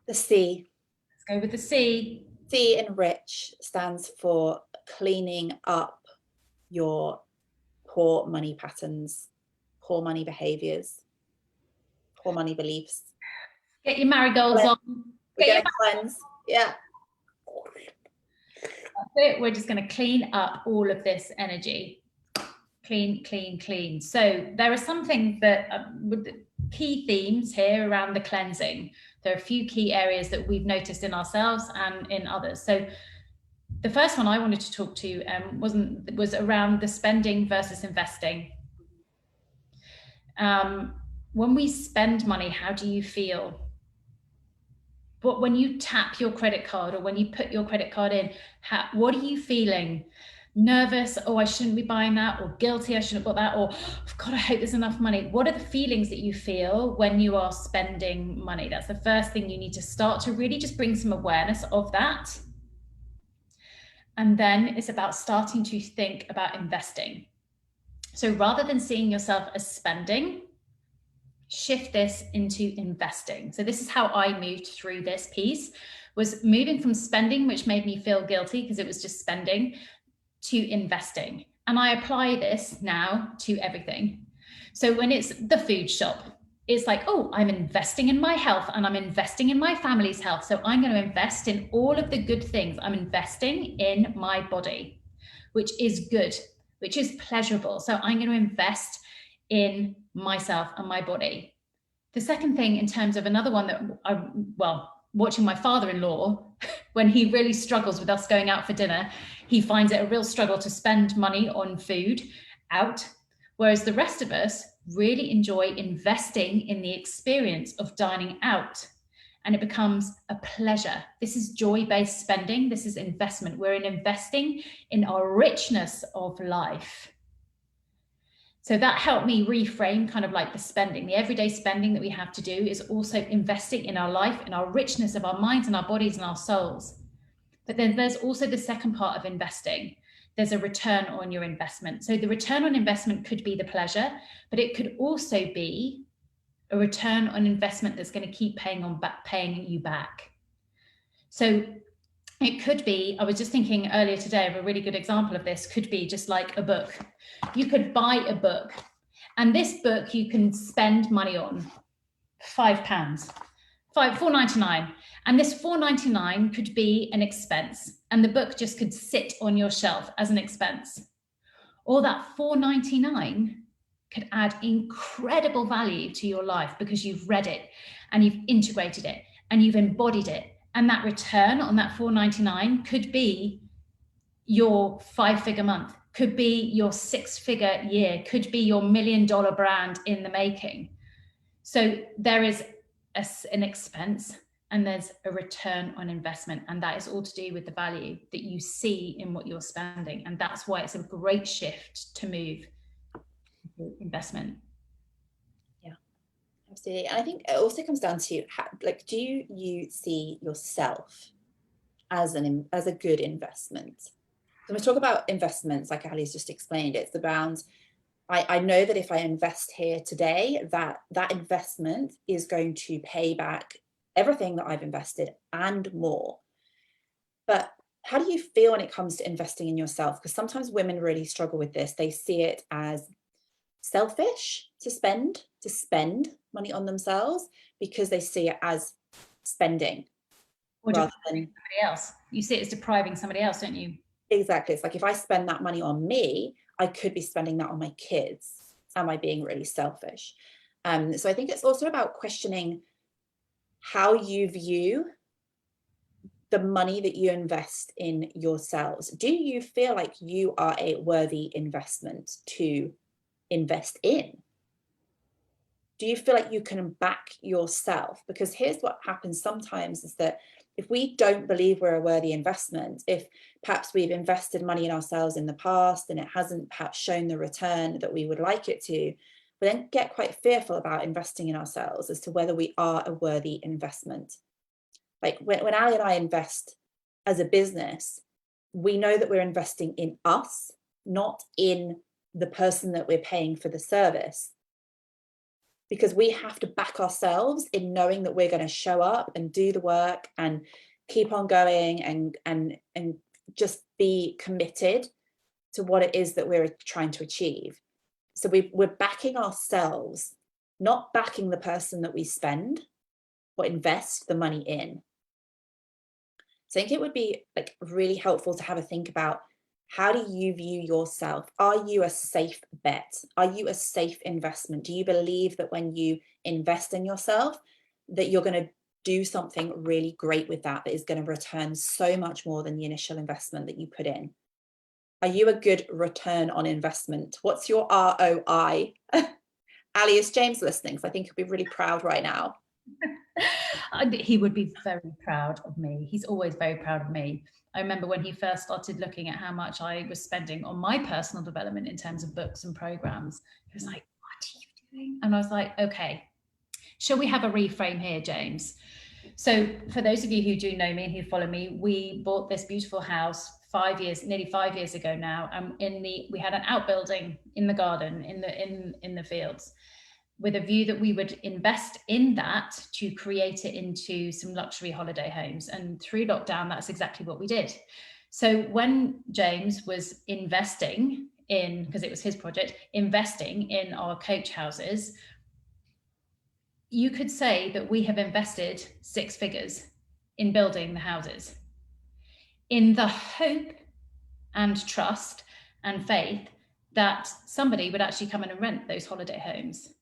the C. Let's go with the C. C in rich stands for cleaning up your poor money patterns, poor money behaviors, poor money beliefs. Get your marigolds on. We're going to cleanse. Yeah. That's it. We're just going to clean up all of this energy. Clean, clean, clean. So there are some things that with the key themes here around the cleansing. There are a few key areas that we've noticed in ourselves and in others. So the first one I wanted to talk to was around the spending versus investing. When we spend money, how do you feel? But when you tap your credit card or when you put your credit card in, what are you feeling? Nervous? Oh, I shouldn't be buying that. Or guilty, I shouldn't have bought that. Or, oh, God, I hope there's enough money. What are the feelings that you feel when you are spending money? That's the first thing you need to start to really just bring some awareness of that. And then it's about starting to think about investing. So rather than seeing yourself as spending, shift this into investing. So this is how I moved through this piece, was moving from spending, which made me feel guilty because it was just spending, to investing. And I apply this now to everything. So when it's the food shop, it's like, oh, I'm investing in my health and I'm investing in my family's health. So I'm going to invest in all of the good things. I'm investing in my body, which is good, which is pleasurable. So I'm going to invest in myself and my body. The second thing, in terms of another one that watching my father-in-law, when he really struggles with us going out for dinner, he finds it a real struggle to spend money on food out, whereas the rest of us really enjoy investing in the experience of dining out, and it becomes a pleasure. This is joy-based spending. This is investment. We're investing in our richness of life. So that helped me reframe kind of like the spending. The everyday spending that we have to do is also investing in our life, in our richness of our minds and our bodies and our souls. But then there's also the second part of investing. There's a return on your investment. So the return on investment could be the pleasure, but it could also be a return on investment that's going to keep paying you back. So it could be, I was just thinking earlier today of a really good example of this, could be just like a book. You could buy a book, and this book you can spend money on, £5, £4.99. And this £4.99 could be an expense, and the book just could sit on your shelf as an expense. Or that £4.99 could add incredible value to your life because you've read it and you've integrated it and you've embodied it. And that return on that £4.99 could be your 5-figure month, could be your 6-figure year, could be your $1 million brand in the making. So there is an expense and there's a return on investment. And that is all to do with the value that you see in what you're spending. And that's why it's a great shift to move to investment. Absolutely. And I think it also comes down to do you see yourself as a good investment? So when we talk about investments, like Ali's just explained, it's around, I know that if I invest here today, that investment is going to pay back everything that I've invested and more. But how do you feel when it comes to investing in yourself? Because sometimes women really struggle with this. They see it as selfish to spend money on themselves because they see it as spending rather than somebody else. You see it as depriving somebody else, don't you? Exactly. It's like, if I spend that money on me, I could be spending that on my kids. Am I being really selfish? So I think it's also about questioning how you view the money that you invest in yourselves. Do you feel like you are a worthy investment to invest in? Do you feel like you can back yourself? Because here's what happens sometimes is that if we don't believe we're a worthy investment, if perhaps we've invested money in ourselves in the past and it hasn't perhaps shown the return that we would like it to, we then get quite fearful about investing in ourselves as to whether we are a worthy investment. Like when Ali and I invest as a business, we know that we're investing in us, not in the person that we're paying for the service. Because we have to back ourselves in knowing that we're going to show up and do the work and keep on going and just be committed to what it is that we're trying to achieve. So we're backing ourselves, not backing the person that we spend or invest the money in. So I think it would be like really helpful to have a think about, how do you view yourself? Are you a safe bet? Are you a safe investment? Do you believe that when you invest in yourself, that you're going to do something really great with that is going to return so much more than the initial investment that you put in? Are you a good return on investment? What's your ROI? Ali, is James listening? So I think he'll be really proud right now. He would be very proud of me. He's always very proud of me. I remember when he first started looking at how much I was spending on my personal development in terms of books and programs. He was like, "What are you doing?" And I was like, "Okay, shall we have a reframe here, James?" So for those of you who do know me and who follow me, we bought this beautiful house nearly 5 years ago now. We had an outbuilding in the garden, in the fields, with a view that we would invest in that to create it into some luxury holiday homes. And through lockdown, that's exactly what we did. So when James was investing in, because it was his project, investing in our coach houses, you could say that we have invested 6 figures in building the houses, in the hope and trust and faith that somebody would actually come in and rent those holiday homes.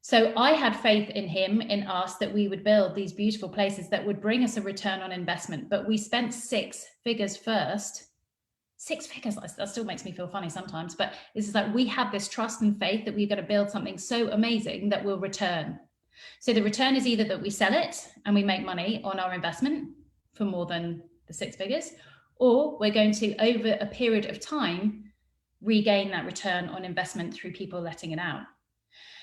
So I had faith in him, in us, that we would build these beautiful places that would bring us a return on investment. But we spent 6 figures first. 6 figures, that still makes me feel funny sometimes, but this is like, we have this trust and faith that we're going to build something so amazing that will return. So the return is either that we sell it and we make money on our investment for more than the 6 figures, or we're going to, over a period of time, regain that return on investment through people letting it out.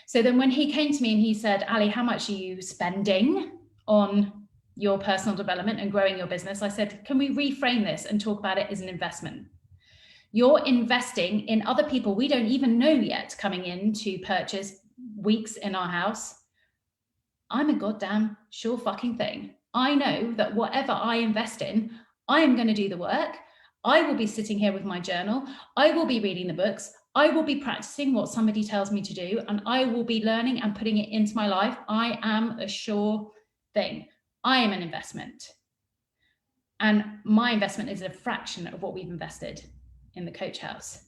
So then when he came to me and he said, "Ali, how much are you spending on your personal development and growing your business?" I said, "Can we reframe this and talk about it as an investment? You're investing in other people we don't even know yet coming in to purchase weeks in our house. I'm a goddamn sure fucking thing. I know that whatever I invest in, I am going to do the work. I will be sitting here with my journal. I will be reading the books. I will be practicing what somebody tells me to do, and I will be learning and putting it into my life. I am a sure thing. I am an investment. And my investment is a fraction of what we've invested in the coach house."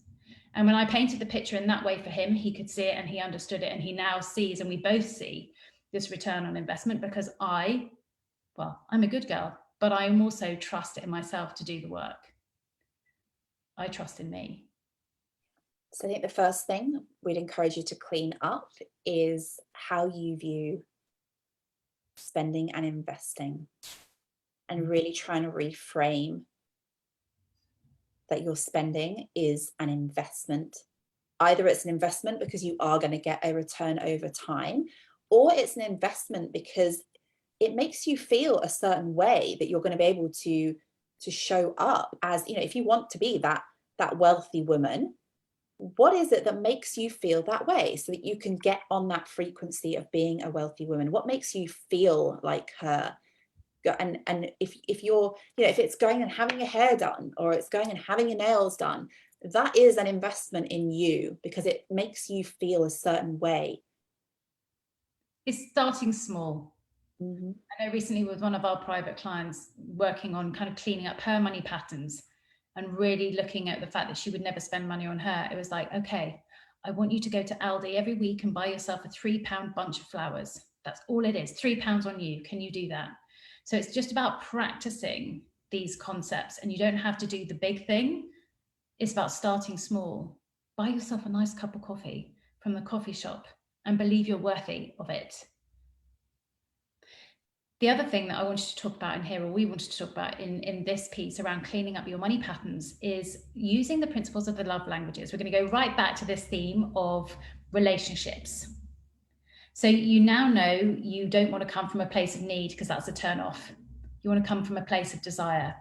And when I painted the picture in that way for him, he could see it and he understood it, and he now sees, and we both see, this return on investment, because I'm a good girl, but I am also trust in myself to do the work. I trust in me. So I think the first thing we'd encourage you to clean up is how you view spending and investing, and really trying to reframe that your spending is an investment. Either it's an investment because you are going to get a return over time, or it's an investment because it makes you feel a certain way that you're going to be able to show up as, if you want to be that wealthy woman. What is it that makes you feel that way, so that you can get on that frequency of being a wealthy woman? What makes you feel like her? And if you're, if it's going and having your hair done, or it's going and having your nails done, that is an investment in you, because it makes you feel a certain way. It's starting small. Mm-hmm. I know recently with one of our private clients, working on kind of cleaning up her money patterns and really looking at the fact that she would never spend money on her. It was like, okay, I want you to go to Aldi every week and buy yourself a £3 bunch of flowers. That's all it is, £3 on you. Can you do that? So it's just about practicing these concepts, and you don't have to do the big thing. It's about starting small. Buy yourself a nice cup of coffee from the coffee shop and believe you're worthy of it. The other thing that I wanted to talk about in here, or we wanted to talk about in this piece around cleaning up your money patterns, is using the principles of the love languages. We're going to go right back to this theme of relationships. So you now know you don't want to come from a place of need, because that's a turn off. You want to come from a place of desire.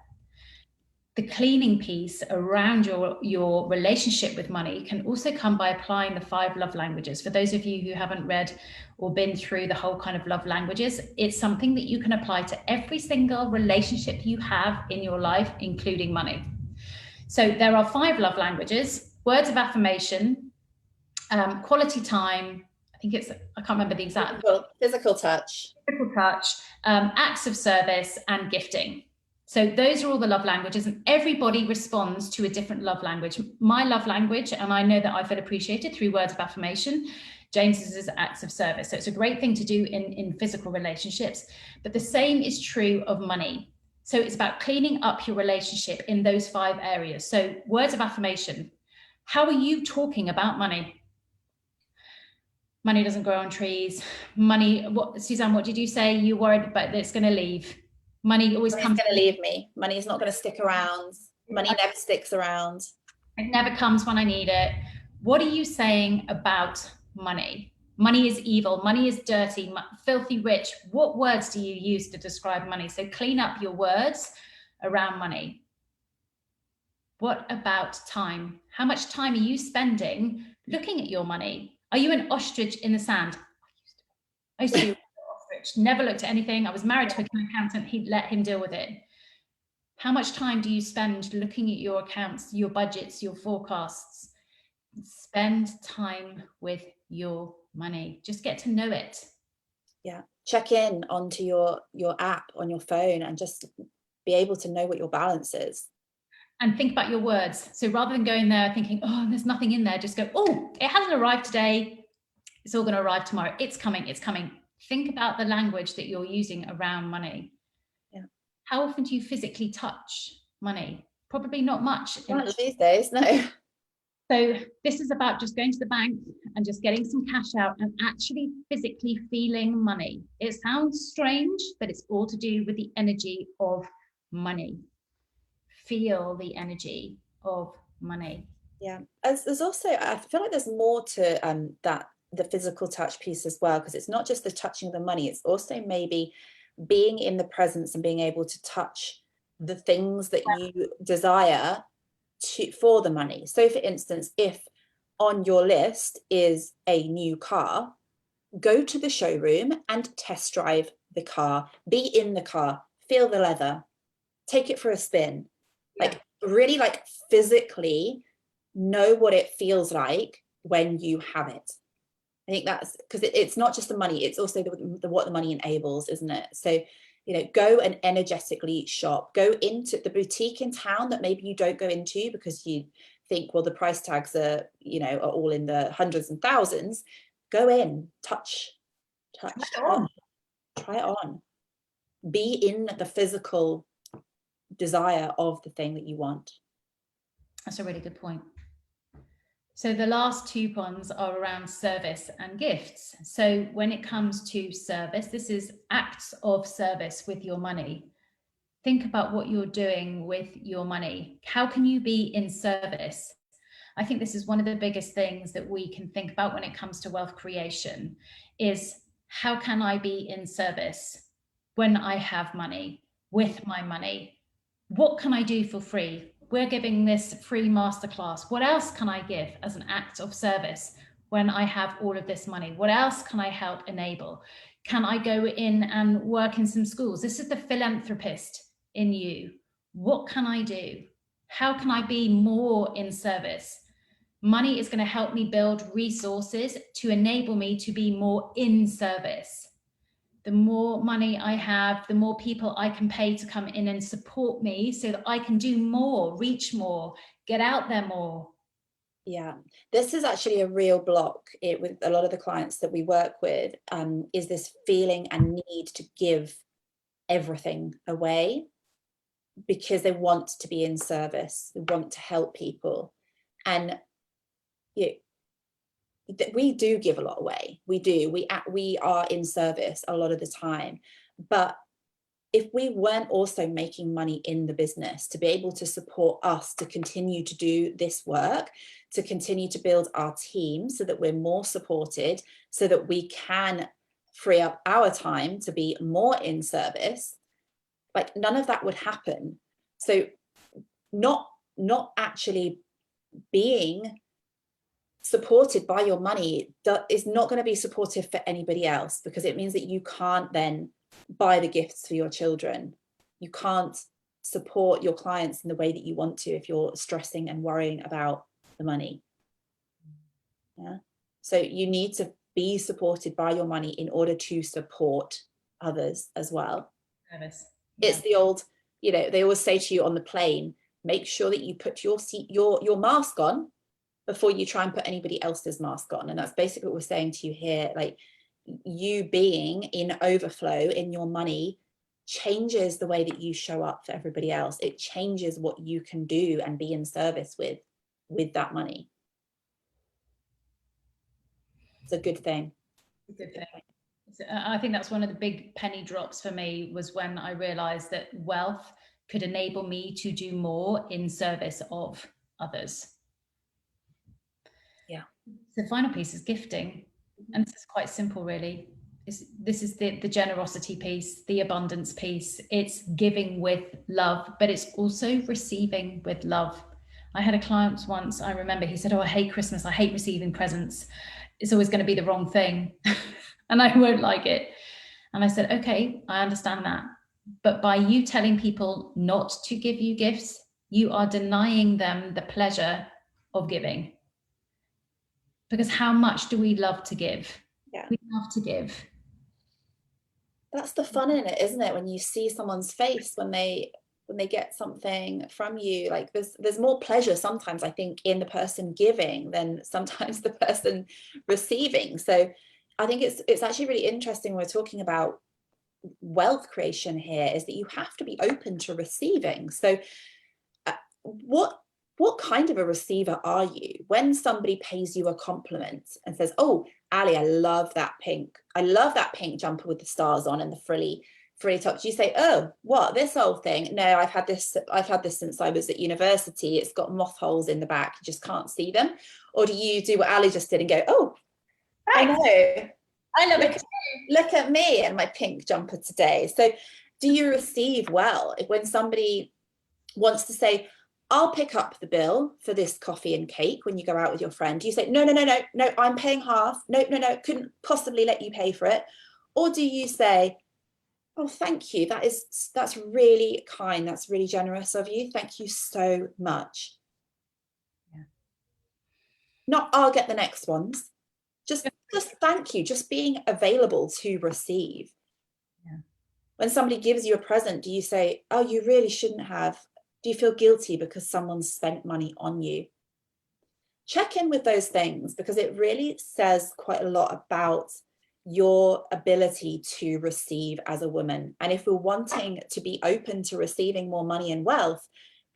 The cleaning piece around your relationship with money can also come by applying the 5 love languages. For those of you who haven't read or been through the whole kind of love languages, it's something that you can apply to every single relationship you have in your life, including money. So there are 5 love languages: words of affirmation, quality time, I can't remember the exact. Physical touch. Acts of service, and gifting. So those are all the love languages, and everybody responds to a different love language. My love language, and I know that I feel appreciated through words of affirmation. James's is acts of service. So it's a great thing to do in physical relationships, but the same is true of money. So it's about cleaning up your relationship in those 5 areas. So words of affirmation. How are you talking about money? Money doesn't grow on trees. Money, Suzanne, what did you say? You worried about that it's going to leave? Money always comes. It's going to leave me. Money is not going to stick around. Money never sticks around. It never comes when I need it. What are you saying about money? Money is evil. Money is dirty, filthy rich. What words do you use to describe money? So clean up your words around money. What about time? How much time are you spending looking at your money? Are you an ostrich in the sand? I used to be an ostrich, never looked at anything. I was married to an accountant. He'd let him deal with it. How much time do you spend looking at your accounts, your budgets, your forecasts? Spend time with your money. Just get to know it. Yeah. Check in onto your app on your phone and just be able to know what your balance is. And think about your words. So rather than going there thinking, oh, there's nothing in there, just go, oh, it hasn't arrived today. It's all going to arrive tomorrow. It's coming. It's coming. Think about the language that you're using around money. Yeah. How often do you physically touch money? Probably not much. Not these days, no. So this is about just going to the bank and just getting some cash out and actually physically feeling money. It sounds strange, but it's all to do with the energy of money. Feel the energy of money. Yeah, there's also, I feel like there's more to that, the physical touch piece as well, because it's not just the touching of the money, it's also maybe being in the presence and being able to touch the things that you desire for the money. So for instance, if on your list is a new car, go to the showroom and test drive the car, be in the car, feel the leather, take it for a spin. Like really like physically know what it feels like when you have it. I think that's because it's not just the money, it's also what the money enables, isn't it? So, you know, go and energetically shop, go into the boutique in town that maybe you don't go into because you think, well, the price tags are, you know, are all in the hundreds and thousands. Go in, touch, try it on, be in the physical desire of the thing that you want. That's a really good point. So the last 2 ponds are around service and gifts. So when it comes to service, this is acts of service with your money. Think about what you're doing with your money. How can you be in service? I think this is one of the biggest things that we can think about when it comes to wealth creation is how can I be in service when I have money, with my money? What can I do for free? We're giving this free masterclass. What else can I give as an act of service when I have all of this money? What else can I help enable? Can I go in and work in some schools? This is the philanthropist in you. What can I do? How can I be more in service? Money is going to help me build resources to enable me to be more in service. The more money I have, the more people I can pay to come in and support me so that I can do more, reach more, get out there more. Yeah, this is actually a real block with a lot of the clients that we work with, is this feeling and need to give everything away because they want to be in service, they want to help people. And we do give a lot away. We do. We are in service a lot of the time. But if we weren't also making money in the business to be able to support us to continue to do this work, to continue to build our team so that we're more supported, so that we can free up our time to be more in service, like none of that would happen. So not actually being supported by your money is not going to be supportive for anybody else, because it means that you can't then buy the gifts for your children. You can't support your clients in the way that you want to if you're stressing and worrying about the money. Yeah. So you need to be supported by your money in order to support others as well. Yeah. It's the old, they always say to you on the plane, make sure that you put your mask on before you try and put anybody else's mask on. And that's basically what we're saying to you here. Like, you being in overflow in your money changes the way that you show up for everybody else. It changes what you can do and be in service with that money. It's a good thing. It's a good thing. I think that's one of the big penny drops for me, was when I realized that wealth could enable me to do more in service of others. Yeah. The final piece is gifting. And this is quite simple, really. This is the generosity piece, the abundance piece. It's giving with love, but it's also receiving with love. I had a client once, I remember, he said, oh, I hate Christmas. I hate receiving presents. It's always going to be the wrong thing and I won't like it. And I said, okay, I understand that. But by you telling people not to give you gifts, you are denying them the pleasure of giving. Because how much do we love to give? Yeah. We love to give. That's the fun in it, isn't it? When you see someone's face when they get something from you, like there's more pleasure sometimes, I think, in the person giving than sometimes the person receiving. So I think it's actually really interesting when we're talking about wealth creation here, is that you have to be open to receiving. So what kind of a receiver are you? When somebody pays you a compliment and says, oh, Ali, I love that pink jumper with the stars on and the frilly top. Do you say, oh, what, this old thing? No, I've had this since I was at university. It's got moth holes in the back. You just can't see them. Or do you do what Ali just did and go, oh, thanks. I know. I love it too. Look at me and my pink jumper today. So do you receive well? When somebody wants to say, I'll pick up the bill for this coffee and cake when you go out with your friend, do you say, no, I'm paying half. No, couldn't possibly let you pay for it? Or do you say, oh, thank you. That's really kind. That's really generous of you. Thank you so much. Yeah. Not, I'll get the next ones. Just thank you. Just being available to receive. Yeah. When somebody gives you a present, do you say, oh, you really shouldn't have? Do you feel guilty because someone's spent money on you? Check in with those things, because it really says quite a lot about your ability to receive as a woman. And if we're wanting to be open to receiving more money and wealth,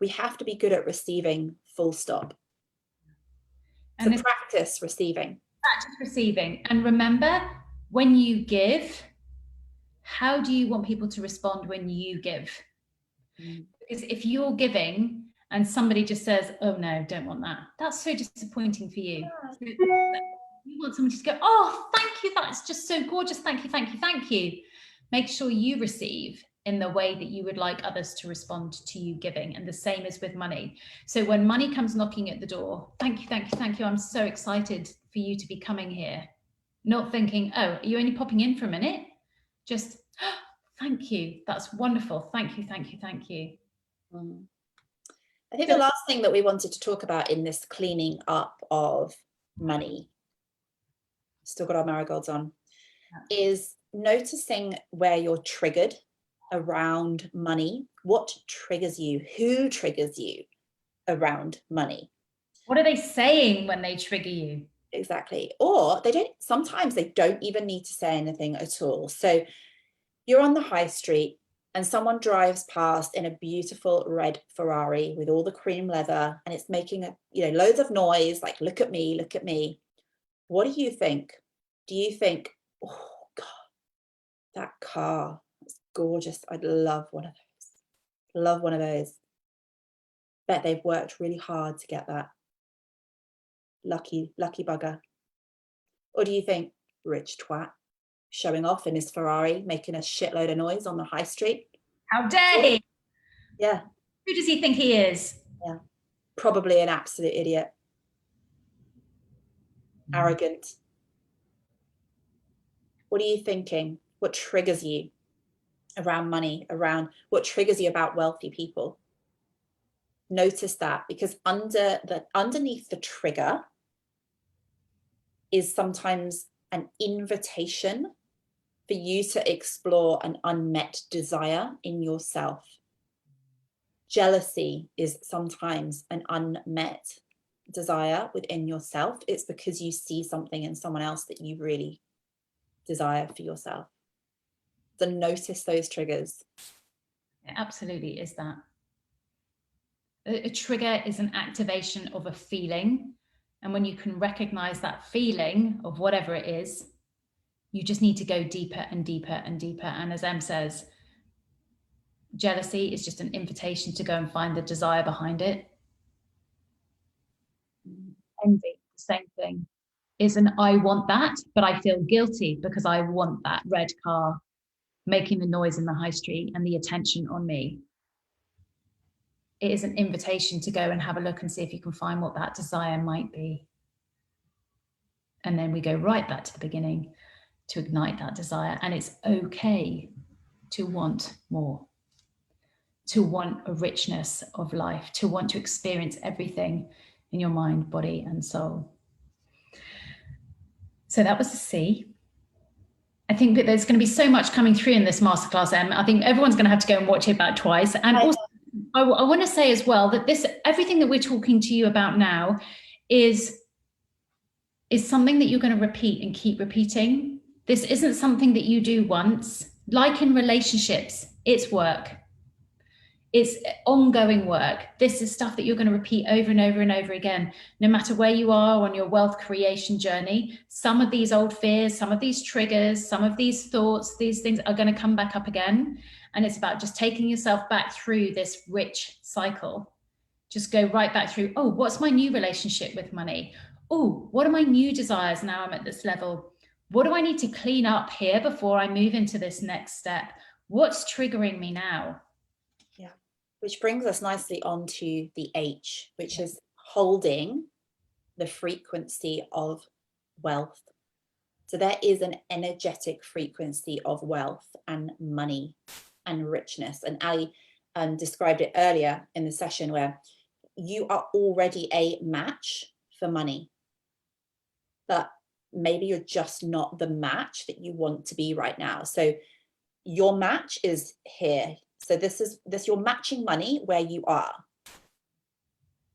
we have to be good at receiving, full stop. And to practice receiving. Practice receiving. And remember, when you give, how do you want people to respond when you give? Because if you're giving and somebody just says, oh no, don't want that, that's so disappointing for you. Yeah. You want someone to just go, oh, thank you, that's just so gorgeous, thank you, thank you, thank you. Make sure you receive in the way that you would like others to respond to you giving. And the same is with money. So when money comes knocking at the door, thank you, thank you, thank you, I'm so excited for you to be coming here. Not thinking, oh, are you only popping in for a minute? Just, oh, thank you, that's wonderful, thank you, thank you, thank you. I think the last thing that we wanted to talk about in this cleaning up of money, still got our marigolds on, is noticing where you're triggered around money. What triggers you? Who triggers you around money? What are they saying when they trigger you? Exactly. Or sometimes they don't even need to say anything at all. So you're on the high street and someone drives past in a beautiful red Ferrari with all the cream leather, and it's making loads of noise, like, look at me, look at me. What do you think? Do you think, oh God, that car, it's gorgeous. I'd love one of those. Love one of those. Bet they've worked really hard to get that. Lucky, lucky bugger. Or do you think, rich twat, showing off in his Ferrari, making a shitload of noise on the high street? How dare he? Yeah. Who does he think he is? Yeah. Probably an absolute idiot. Arrogant. What are you thinking? What triggers you around money, around what triggers you about wealthy people? Notice that, because underneath the trigger is sometimes an invitation for you to explore an unmet desire in yourself. Jealousy is sometimes an unmet desire within yourself. It's because you see something in someone else that you really desire for yourself. So notice those triggers. It absolutely is that. A trigger is an activation of a feeling. And when you can recognize that feeling of whatever it is, you just need to go deeper and deeper and deeper. And as Em says, jealousy is just an invitation to go and find the desire behind it. Envy, the same thing, is an I want that, but I feel guilty because I want that red car making the noise in the high street and the attention on me. It is an invitation to go and have a look and see if you can find what that desire might be. And then we go right back to the beginning to ignite that desire. And it's okay to want more, to want a richness of life, to want to experience everything in your mind, body, and soul. So that was the C. I think that there's going to be so much coming through in this masterclass, Em. I think everyone's going to have to go and watch it about twice. And also, I want to say as well that everything that we're talking to you about now is something that you're going to repeat and keep repeating. This isn't something that you do once. Like in relationships, it's work. It's ongoing work. This is stuff that you're going to repeat over and over and over again, no matter where you are on your wealth creation journey. Some of these old fears, some of these triggers, some of these thoughts, these things are going to come back up again. And it's about just taking yourself back through this rich cycle. Just go right back through, oh, what's my new relationship with money? Oh, what are my new desires now I'm at this level? What do I need to clean up here before I move into this next step? What's triggering me now? Yeah, which brings us nicely onto the H, which is holding the frequency of wealth. So there is an energetic frequency of wealth and money and richness. And Ali described it earlier in the session, where you are already a match for money, but maybe you're just not the match that you want to be right now. So your match is here. So this you're matching money where you are.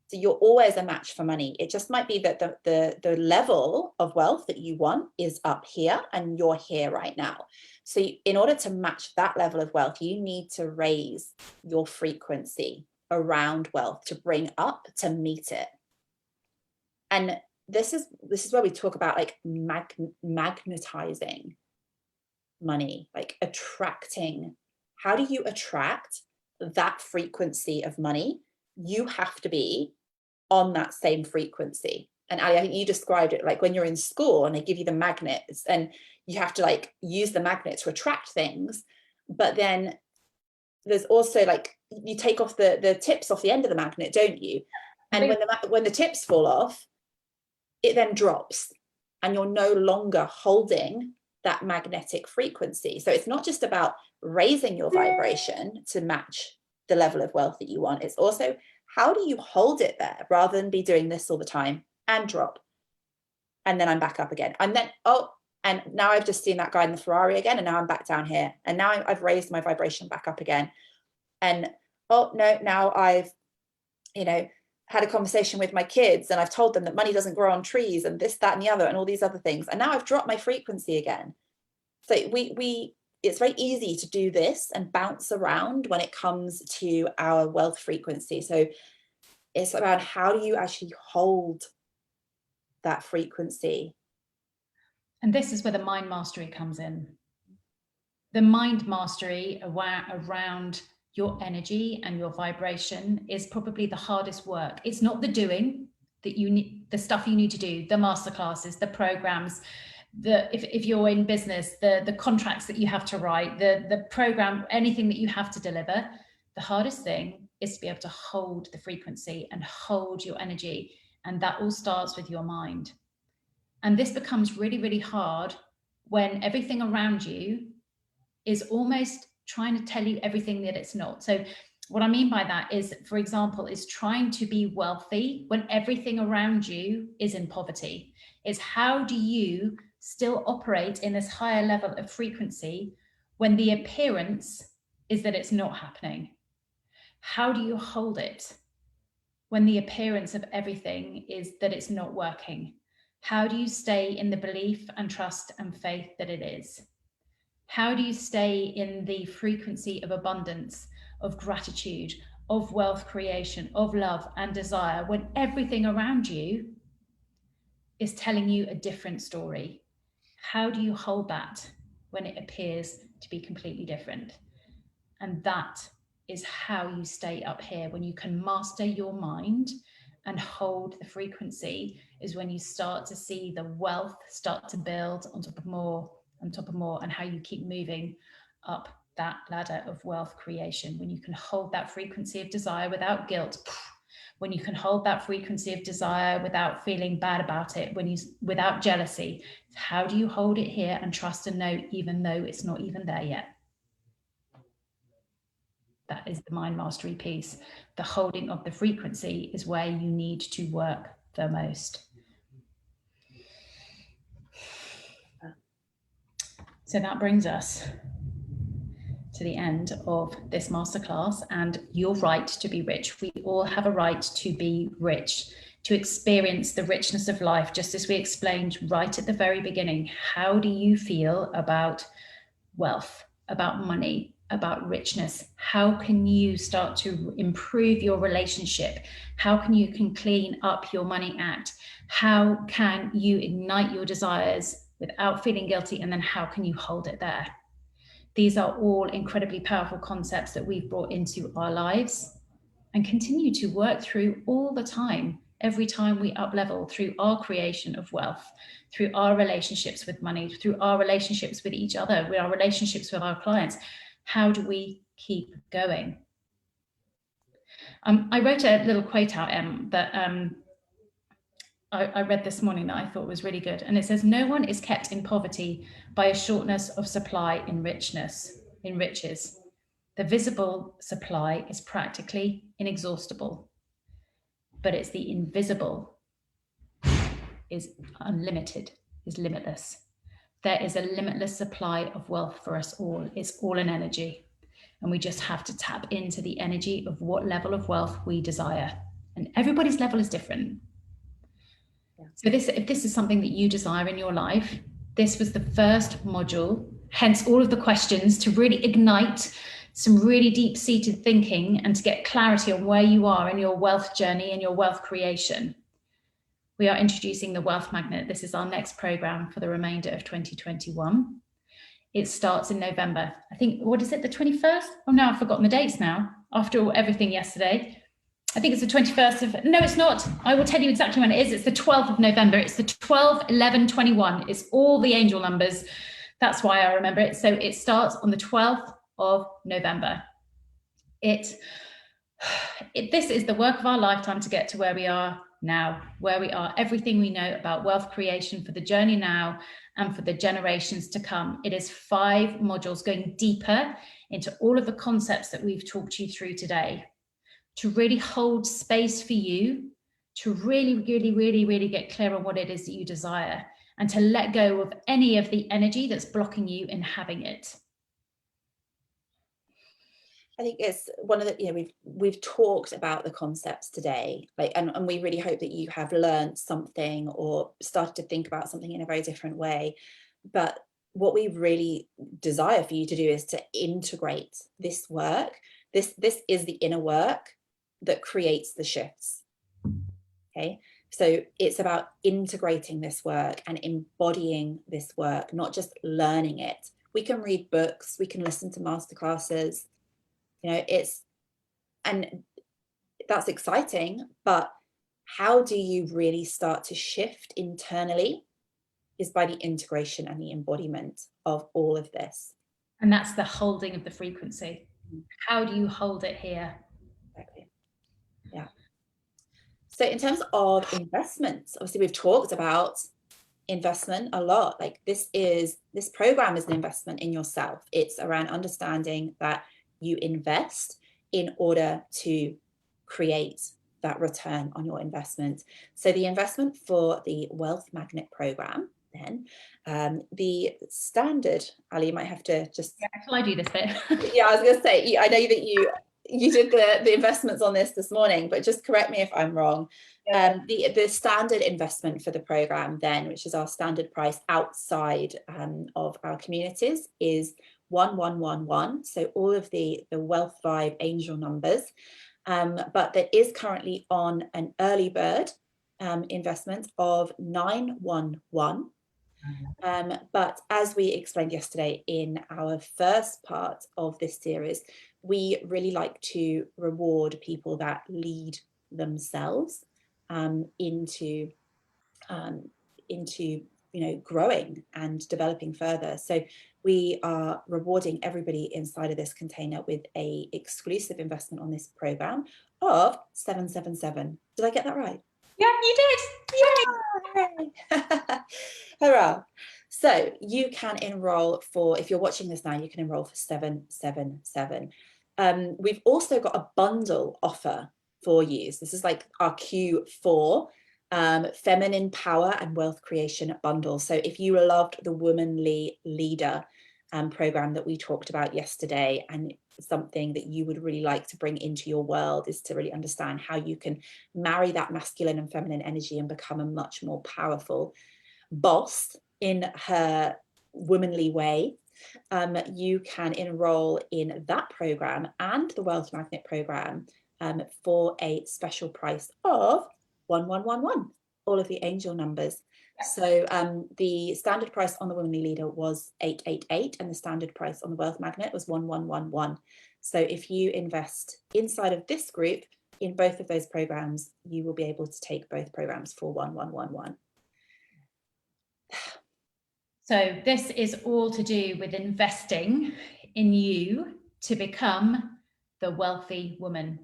So you're always a match for money. It just might be that the level of wealth that you want is up here and you're here right now. So in order to match that level of wealth, you need to raise your frequency around wealth to bring up to meet it. And this is where we talk about like magnetizing money, like attracting. How do you attract that frequency of money? You have to be on that same frequency. And Ali, I think you described it like when you're in school and they give you the magnets and you have to like use the magnet to attract things. But then there's also like, you take off the tips off the end of the magnet, don't you? And when the tips fall off, it then drops and you're no longer holding that magnetic frequency. So it's not just about raising your vibration to match the level of wealth that you want. It's also, how do you hold it there rather than be doing this all the time and drop? And then I'm back up again. And then, oh, and now I've just seen that guy in the Ferrari again. And now I'm back down here. And now I've raised my vibration back up again. And, oh, no, now I've, had a conversation with my kids and I've told them that money doesn't grow on trees and this, that, and the other, and all these other things. And now I've dropped my frequency again. So it's very easy to do this and bounce around when it comes to our wealth frequency. So it's about how do you actually hold that frequency And this is where the mind mastery comes in. The mind mastery around your energy and your vibration is probably the hardest work. It's not the doing that you need, the stuff you need to do, the masterclasses, the programs, if you're in business, the contracts that you have to write, the program, anything that you have to deliver. The hardest thing is to be able to hold the frequency and hold your energy. And that all starts with your mind. And this becomes really, really hard when everything around you is almost trying to tell you everything that it's not. So what I mean by that is, for example, is trying to be wealthy when everything around you is in poverty. Is how do you still operate in this higher level of frequency when the appearance is that it's not happening? How do you hold it when the appearance of everything is that it's not working? How do you stay in the belief and trust and faith that it is? How do you stay in the frequency of abundance, of gratitude, of wealth creation, of love and desire when everything around you is telling you a different story? How do you hold that when it appears to be completely different? And that is how you stay up here. When you can master your mind and hold the frequency is when you start to see the wealth start to build on top of more, and how you keep moving up that ladder of wealth creation. When you can hold that frequency of desire without guilt, when you can hold that frequency of desire without feeling bad about it, without jealousy. How do you hold it here and trust and know even though it's not even there yet? That is the mind mastery piece. The holding of the frequency is where you need to work the most. So that brings us to the end of this masterclass, and your right to be rich. We all have a right to be rich, to experience the richness of life, just as we explained right at the very beginning. How do you feel about wealth, about money, about richness? How can you start to improve your relationship? How can you clean up your money act? How can you ignite your desires without feeling guilty? And then how can you hold it there? These are all incredibly powerful concepts that we've brought into our lives and continue to work through all the time, every time we up level through our creation of wealth, through our relationships with money, through our relationships with each other, with our relationships with our clients. How do we keep going? I wrote a little quote out, that I read this morning that I thought was really good. And it says, no one is kept in poverty by a shortness of supply in riches. The visible supply is practically inexhaustible, but it's the invisible is unlimited, is limitless. There is a limitless supply of wealth for us all. It's all an energy. And we just have to tap into the energy of what level of wealth we desire. And everybody's level is different. So if this is something that you desire in your life, this was the first module, hence all of the questions, to really ignite some really deep-seated thinking and to get clarity on where you are in your wealth journey and your wealth creation. We are introducing the Wealth Magnet. This is our next program for the remainder of 2021. It starts in November. I think, what is it, the 21st? Oh, no, I've forgotten the dates now, after everything yesterday. I think it's the 21st of, no, it's not. I will tell you exactly when it is. It's the 12th of November. It's the 12, 11, 21. It's all the angel numbers. That's why I remember it. So it starts on the 12th of November. This is the work of our lifetime to get to where we are now, where we are, everything we know about wealth creation for the journey now and for the generations to come. It is 5 modules going deeper into all of the concepts that we've talked you through today, to really hold space for you, to really, really, really, really get clear on what it is that you desire and to let go of any of the energy that's blocking you in having it. I think it's one of the, we've talked about the concepts today, and we really hope that you have learned something or started to think about something in a very different way. But what we really desire for you to do is to integrate this work. This is the inner work that creates the shifts. Okay, So it's about integrating this work and embodying this work, not just learning it. We can read books, we can listen to masterclasses, and that's exciting, but how do you really start to shift internally is by the integration and the embodiment of all of this. And that's the holding of the frequency. How do you hold it here? Exactly. Yeah. So in terms of investments, obviously we've talked about investment a lot. Like this program is an investment in yourself. It's around understanding that you invest in order to create that return on your investment. So the investment for the Wealth Magnet program, then the standard, Ali, you might have to just shall I do this bit? Yeah, I was going to say, I know that you did the investments on this morning, but just correct me if I'm wrong. Yeah. The standard investment for the program then, which is our standard price outside of our communities, is 1111. So all of the Wealth Vibe angel numbers, but there is currently on an early bird investment of 911. But as we explained yesterday in our first part of this series, we really like to reward people that lead themselves into growing and developing further. So we are rewarding everybody inside of this container with a exclusive investment on this program of 777. Did I get that right? Yeah, you did. Yay! Hurrah. So you can enroll for, if you're watching this now, you can enroll for 777. We've also got a bundle offer for you. So this is like our Q4 feminine power and wealth creation bundle. So if you loved the Womanly Leader program that we talked about yesterday, and something that you would really like to bring into your world is to really understand how you can marry that masculine and feminine energy and become a much more powerful boss in her womanly way, you can enroll in that program and the Wealth Magnet program for a special price of 1111, all of the angel numbers. So the standard price on the Womanly Leader was 888 and the standard price on the Wealth Magnet was 1111. So if you invest inside of this group in both of those programs, you will be able to take both programs for 1111. So this is all to do with investing in you to become the wealthy woman.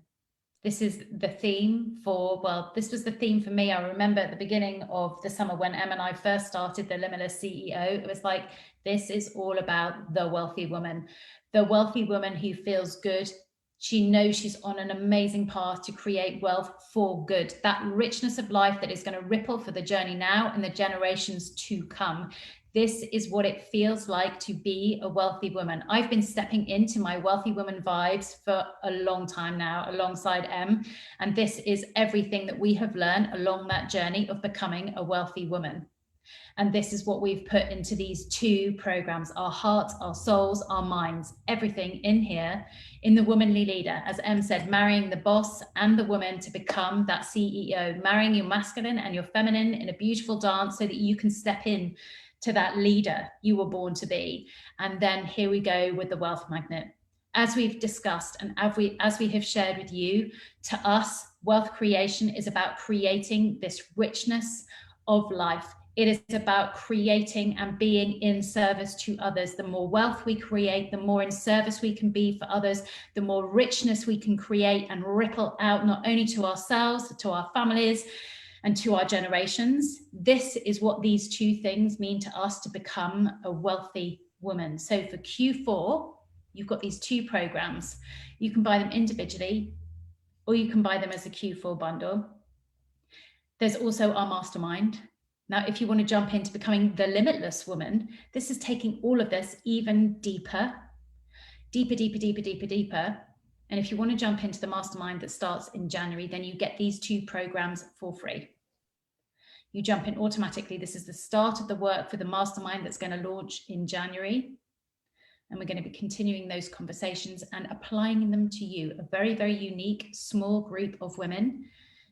This is the theme for, well, this was the theme for me. I remember at the beginning of the summer when Em and I first started the Limitless CEO, it was like, this is all about the wealthy woman who feels good. She knows she's on an amazing path to create wealth for good, that richness of life that is going to ripple for the journey now and the generations to come. This is what it feels like to be a wealthy woman. I've been stepping into my wealthy woman vibes for a long time now, alongside Em, and this is everything that we have learned along that journey of becoming a wealthy woman. And this is what we've put into these two programs, our hearts, our souls, our minds, everything in here in the Womanly Leader. As Em said, marrying the boss and the woman to become that CEO, marrying your masculine and your feminine in a beautiful dance so that you can step in to that leader you were born to be. And then here we go with the Wealth Magnet. As we've discussed and as we have shared with you, to us, wealth creation is about creating this richness of life. It is about creating and being in service to others. The more wealth we create, the more in service we can be for others, the more richness we can create and ripple out not only to ourselves, to our families, and to our generations. This is what these two things mean to us to become a wealthy woman. So for Q4, you've got these two programs. You can buy them individually, or you can buy them as a Q4 bundle. There's also our mastermind. Now, if you want to jump into becoming the limitless woman, this is taking all of this even deeper. And if you want to jump into the mastermind that starts in January, then you get these two programs for free. You jump in automatically. This is the start of the work for the mastermind that's going to launch in January. And we're going to be continuing those conversations and applying them to you, a very, very unique small group of women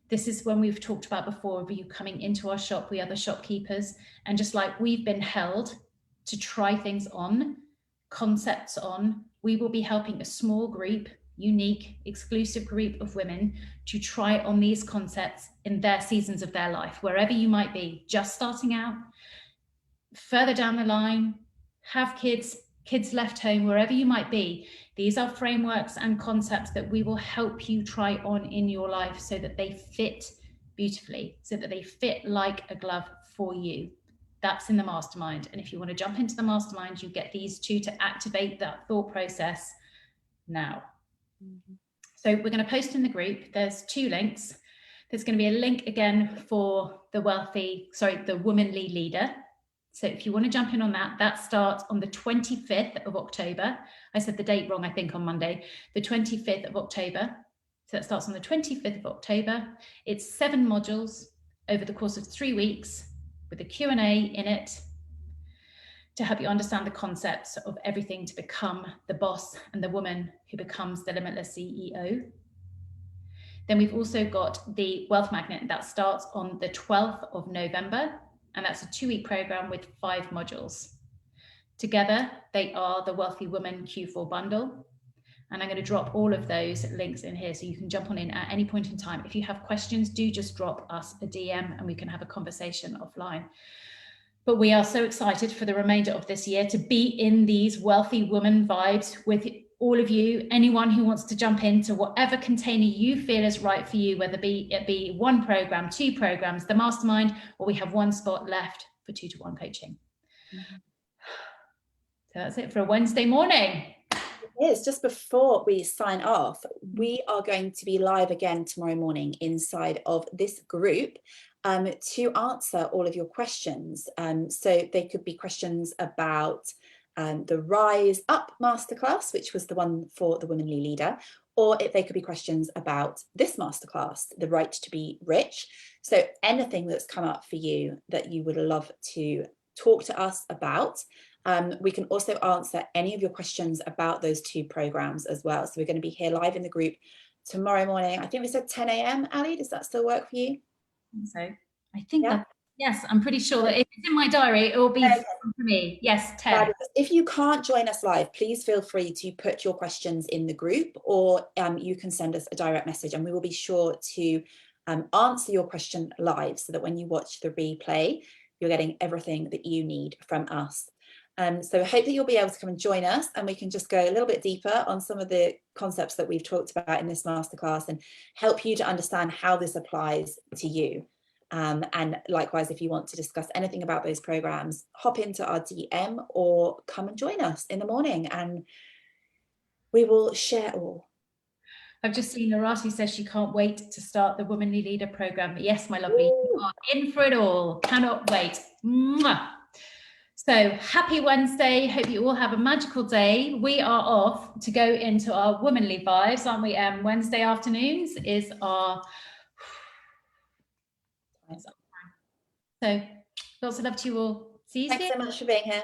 This is when we've talked about before of you coming into our shop, we are the shopkeepers, and just like we've been held to try things on, concepts on, we will be helping a small group, unique, exclusive group of women to try on these concepts in their seasons of their life, wherever you might be, just starting out, further down the line, have kids left home, wherever you might be. These are frameworks and concepts that we will help you try on in your life so that they fit beautifully, so that they fit like a glove for you. That's in the mastermind. And if you want to jump into the mastermind, you get these two to activate that thought process now. So we're going to post in the group. There's 2 links. There's going to be a link again for the womanly leader. So if you want to jump in on that, that starts on the 25th of October. I said the date wrong, I think, on Monday, the 25th of October. So that starts on the 25th of October. It's 7 modules over the course of 3 weeks with a Q&A in it to help you understand the concepts of everything to become the boss and the woman who becomes the Limitless CEO. Then we've also got the Wealth Magnet that starts on the 12th of November. And that's a 2-week program with 5 modules. Together, they are the Wealthy Woman Q4 bundle. And I'm going to drop all of those links in here so you can jump on in at any point in time. If you have questions, do just drop us a DM and we can have a conversation offline. But we are so excited for the remainder of this year to be in these wealthy woman vibes with all of you, anyone who wants to jump into whatever container you feel is right for you, whether it be 1 program, 2 programs, the mastermind, or we have 1 spot left for 2-to-1 coaching. So that's it for a Wednesday morning. It is. Just before we sign off, we are going to be live again tomorrow morning inside of this group to answer all of your questions. So they could be questions about the Rise Up masterclass, which was the one for the womanly leader, or if they could be questions about this masterclass, the right to be rich. So anything that's come up for you that you would love to talk to us about. We can also answer any of your questions about those 2 programs as well. So we're going to be here live in the group tomorrow morning. I think we said 10 a.m. Ali, does that still work for you? So I think that, yes, I'm pretty sure that if it's in my diary, it will be for me. Yes, 10. If you can't join us live, please feel free to put your questions in the group, or you can send us a direct message and we will be sure to answer your question live so that when you watch the replay, you're getting everything that you need from us. So I hope that you'll be able to come and join us and we can just go a little bit deeper on some of the concepts that we've talked about in this masterclass and help you to understand how this applies to you. And likewise, if you want to discuss anything about those programs, hop into our DM or come and join us in the morning and we will share all. I've just seen Narati says she can't wait to start the Womanly Leader program. Yes, my lovely, you are in for it all. Cannot wait. Mwah. So happy Wednesday. Hope you all have a magical day. We are off to go into our womanly vibes, aren't we? Wednesday afternoons is our... So lots of love to you all. See you soon. Thanks so much for being here.